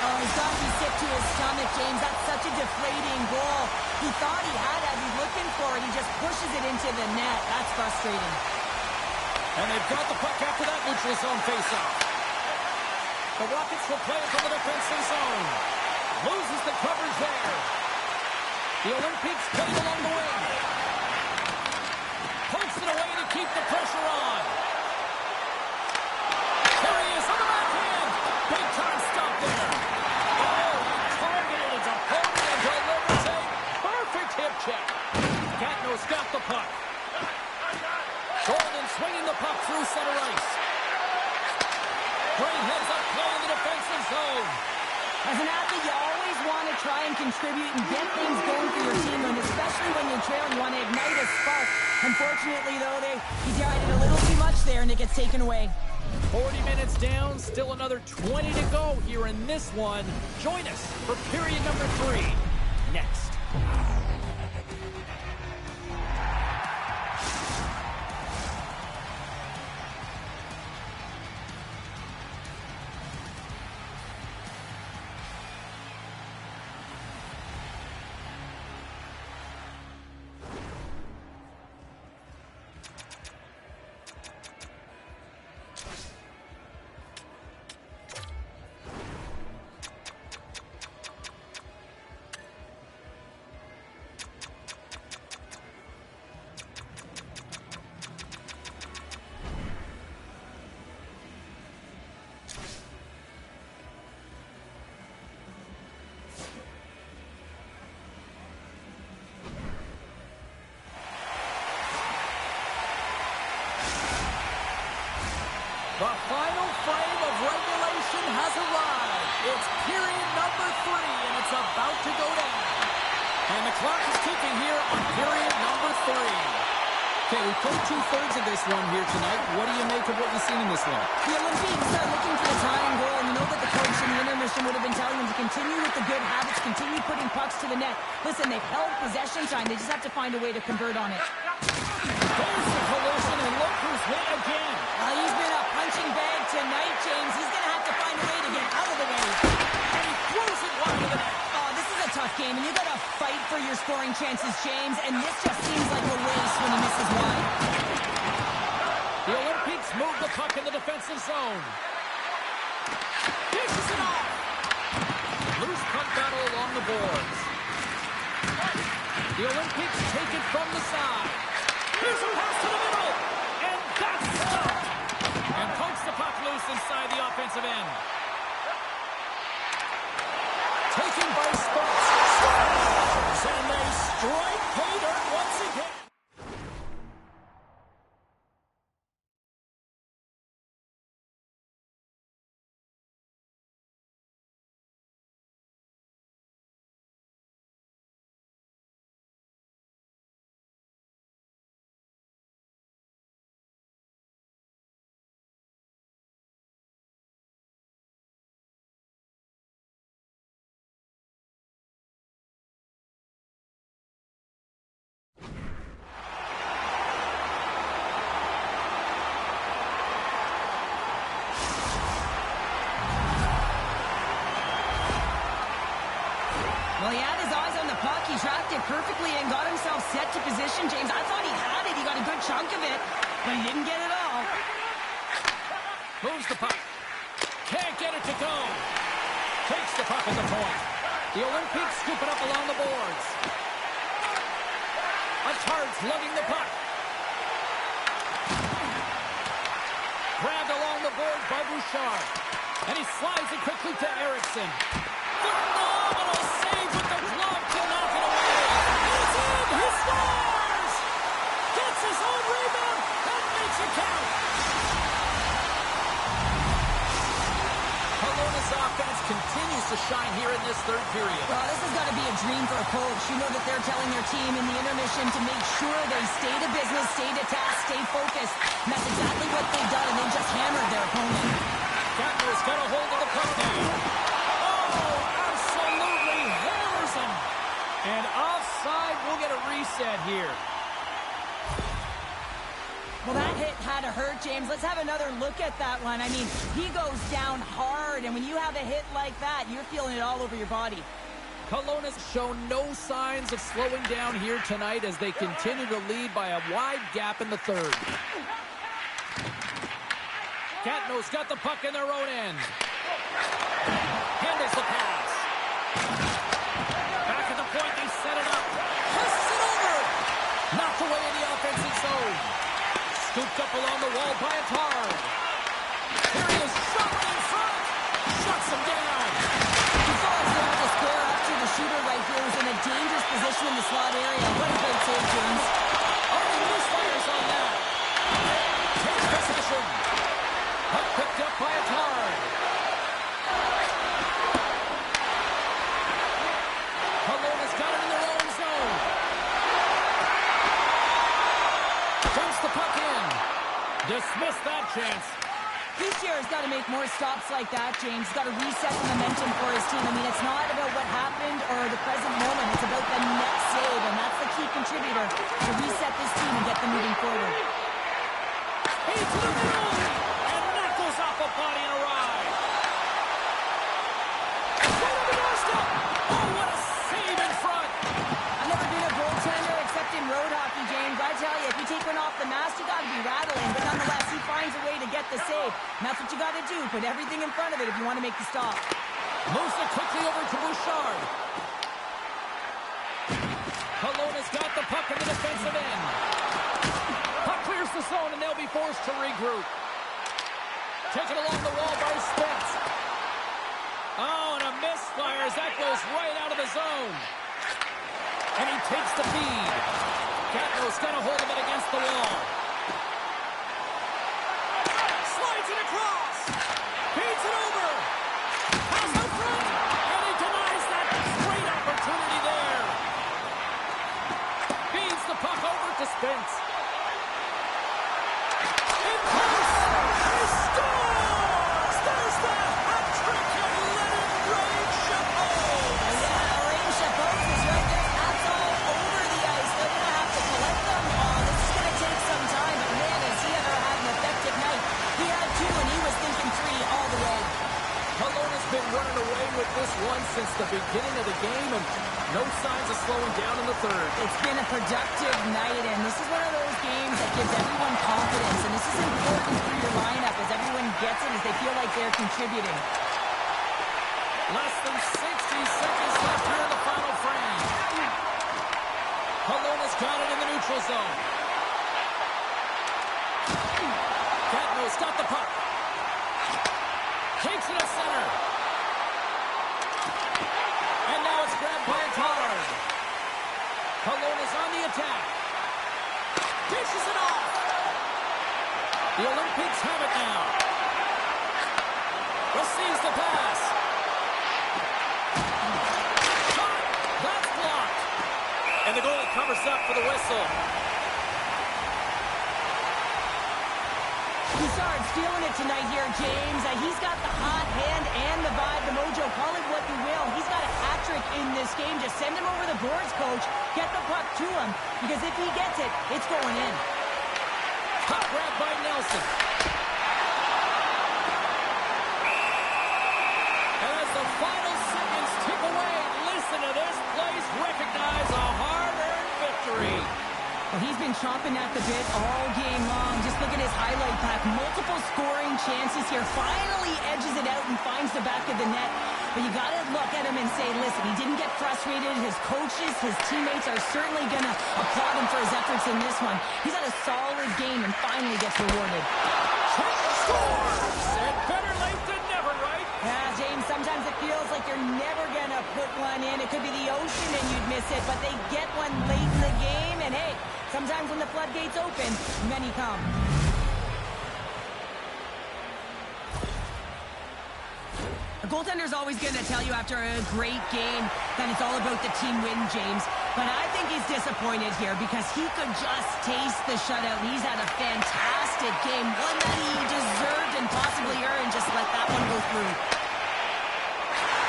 Oh, he's got to be sick to his stomach, James. That's such a deflating goal. He thought he had it. He's looking for it. He just pushes it into the net. That's frustrating. And they've got the puck after that neutral zone faceoff. The Rockets will play it from the defensive zone. Loses the coverage there. The Olympics play it along the wing. Pokes it away to keep the pressure on. There he is on the backhand. Big time stop there. Oh, targeted his opponent and delivers a perfect hip check. Katnos got the puck. Golden swinging the puck through center ice. Great heads-up play in the defensive zone. As an athlete, you always want to try and contribute and get things going for your team, and especially when you're trailing, you want to ignite a spark. Unfortunately, though, he tried it a little too much there, and it gets taken away. 40 minutes down, still another 20 to go here in this one. Join us for period number 3 next. The final frame of regulation has arrived. It's period number 3, and it's about to go down. And the clock is ticking here on period number 3. Okay, we played 2/3 of this one here tonight. What do you make of what you've seen in this one? The Olympics are looking for the tying goal, and you know that the coach in the intermission would have been telling them to continue with the good habits, continue putting pucks to the net. Listen, they've held possession time. They just have to find a way to convert on it. There's the collision, and look who's hit again. He's been a punching bag tonight, James. He's going to have to find a way to get out of the way. And he throws it wide of the net. Oh, this is a tough game, and you got to fight for your scoring chances, James. And this just seems like a waste when he misses wide. The Olympics move the puck in the defensive zone. Dishes it off. Loose puck battle along the boards. The Olympics take it from the side. Here's a pass to the middle. And that's stopped. And pokes the puck loose inside the offensive end. Taken by Spurts. And they strike pay dirt once again. Well, he had his eyes on the puck. He tracked it perfectly and got himself set to position, James. I thought he had it. He got a good chunk of it, but he didn't get it all. Moves the puck. Can't get it to go. Takes the puck at the point. The Olympics scoop it up along the boards. Attard's lugging the puck. Grabbed along the boards by Bouchard. And he slides it quickly to Eriksson. Phenomenal save with the glove to knock it away. It's in! He scores! Gets his own rebound and makes it count. Kelowna's offense continues to shine here in this third period. Well, this has got to be a dream for a coach. You know that they're telling their team in the intermission to make sure they stay to business, stay to task, stay focused. And that's exactly what they've done, and they just hammered their opponent. Gatner's got a hold of the puck now. And offside, we'll get a reset here. Well, that hit had to hurt, James. Let's have another look at that one. I mean, he goes down hard, and when you have a hit like that, you're feeling it all over your body. Kelowna's shown no signs of slowing down here tonight as they continue to lead by a wide gap in the third. Gatineau's got the puck in their own end. Handles the pass. Back at the point, they set it up. Passes it over. Knocked away in the offensive zone. Scooped up along the wall by Attard. Here he is, shot in front. Shuts him down. He falls down to square up to the shooter right here, who's in a dangerous position in the slot area. What a great save, James. Oh, the loose fires on that. Takes possession. Puck picked up by Attard. Kelowna's got it in their own zone. Dumps the puck in. Dismiss that, player's got to make more stops like that, James. He's got to reset the momentum for his team. I mean, it's not about what happened or the present moment. It's about the next save, and that's the key contributor to reset this team and get them moving forward. Hey, to the middle! And that goes off a body and a ride. Right on the doorstep! Oh, what a save in front! I've never been a goaltender except in road hockey, James. I tell you, if you take one off the mask, you got to be rattling. But nonetheless, he finds a way to get the save. And that's what you got to do. Put everything in front of it if you want to make the stop. Moves it quickly over to Bouchard. Kelowna's got the puck in the defensive end. Puck clears the zone, and they'll be forced to regroup. Taken along the wall by Spence. Oh, and a misfire as that goes right out of the zone. And he takes the feed. Gatineau's got a hold of it against the wall. Slides it across. Feeds it over. Pass out front. And he denies that great opportunity there. Feeds the puck over to Spence. In close. He scores! There's the hat trick of Leonard Ray Chapeau. Yeah, Rain Chapeau is right there. That's all over the ice. They're going to have to collect them. This is going to take some time, but man, has he ever had an effective night. He had two, and he was thinking three all the way. Kelowna's been running away with this one since the beginning of the game, and no signs of slowing down in the third. It's been a productive night, and this is one of those games that gives everyone confidence, and this is important for your lineup as everyone gets it, as they feel like they're contributing. Less than 60 seconds left here in the final frame. Kelowna's got it in the neutral zone. Gatineau's got the puck. Takes it to center. And now it's grabbed by Tard. Kelowna's on the attack. Dishes it off. The Olympics have it now. Receives the pass. Shot. That's blocked. And the goalie covers up for the whistle. Bouchard's feeling it tonight here, James. He's got the hot hand and the vibe, the mojo. Call it what you will. He's got a hat trick in this game. Just send him over the boards, coach. Get the puck to him, because if he gets it, it's going in. Puck grab by Nelson. And as the final seconds tick away, listen to this place recognize a hard-earned victory. Well, he's been chomping at the bit all game long. Just look at his highlight pack. Multiple scoring chances here. Finally edges it out and finds the back of the net. But you got to look at him and say, listen, he didn't get frustrated. His coaches, his teammates are certainly going to applaud him for his efforts in this one. He's had a solid game and finally gets rewarded. Scores! And better late than never, right? Yeah, James, sometimes it feels like you're never going to put one in. It could be the ocean and you'd miss it, but they get one late in the game, and hey, sometimes when the floodgates open, many come. A goaltender's always going to tell you after a great game that it's all about the team win, James. But I think he's disappointed here because he could just taste the shutout. He's had a fantastic game, one that he deserved and possibly earned. Just let that one go through.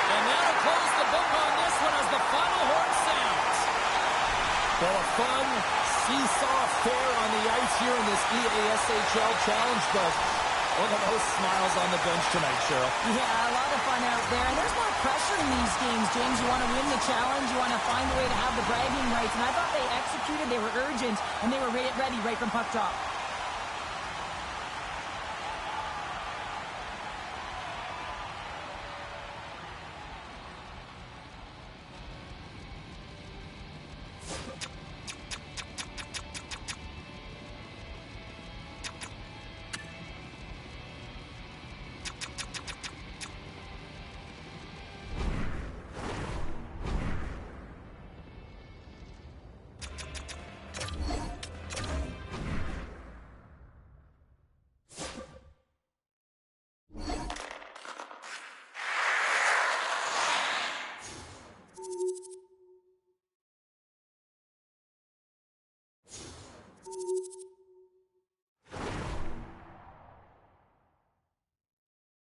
And that'll close the book on this one as the final horn sounds. Well, a fun seesaw affair on the ice here in this EASHL Challenge, but one of the most smiles on the bench tonight, Cheryl. Yeah, a lot of fun out there. And there's more pressure in these games, James. You want to win the challenge. You want to find a way to have the bragging rights. And I thought they executed. They were urgent, and they were ready right from puck drop.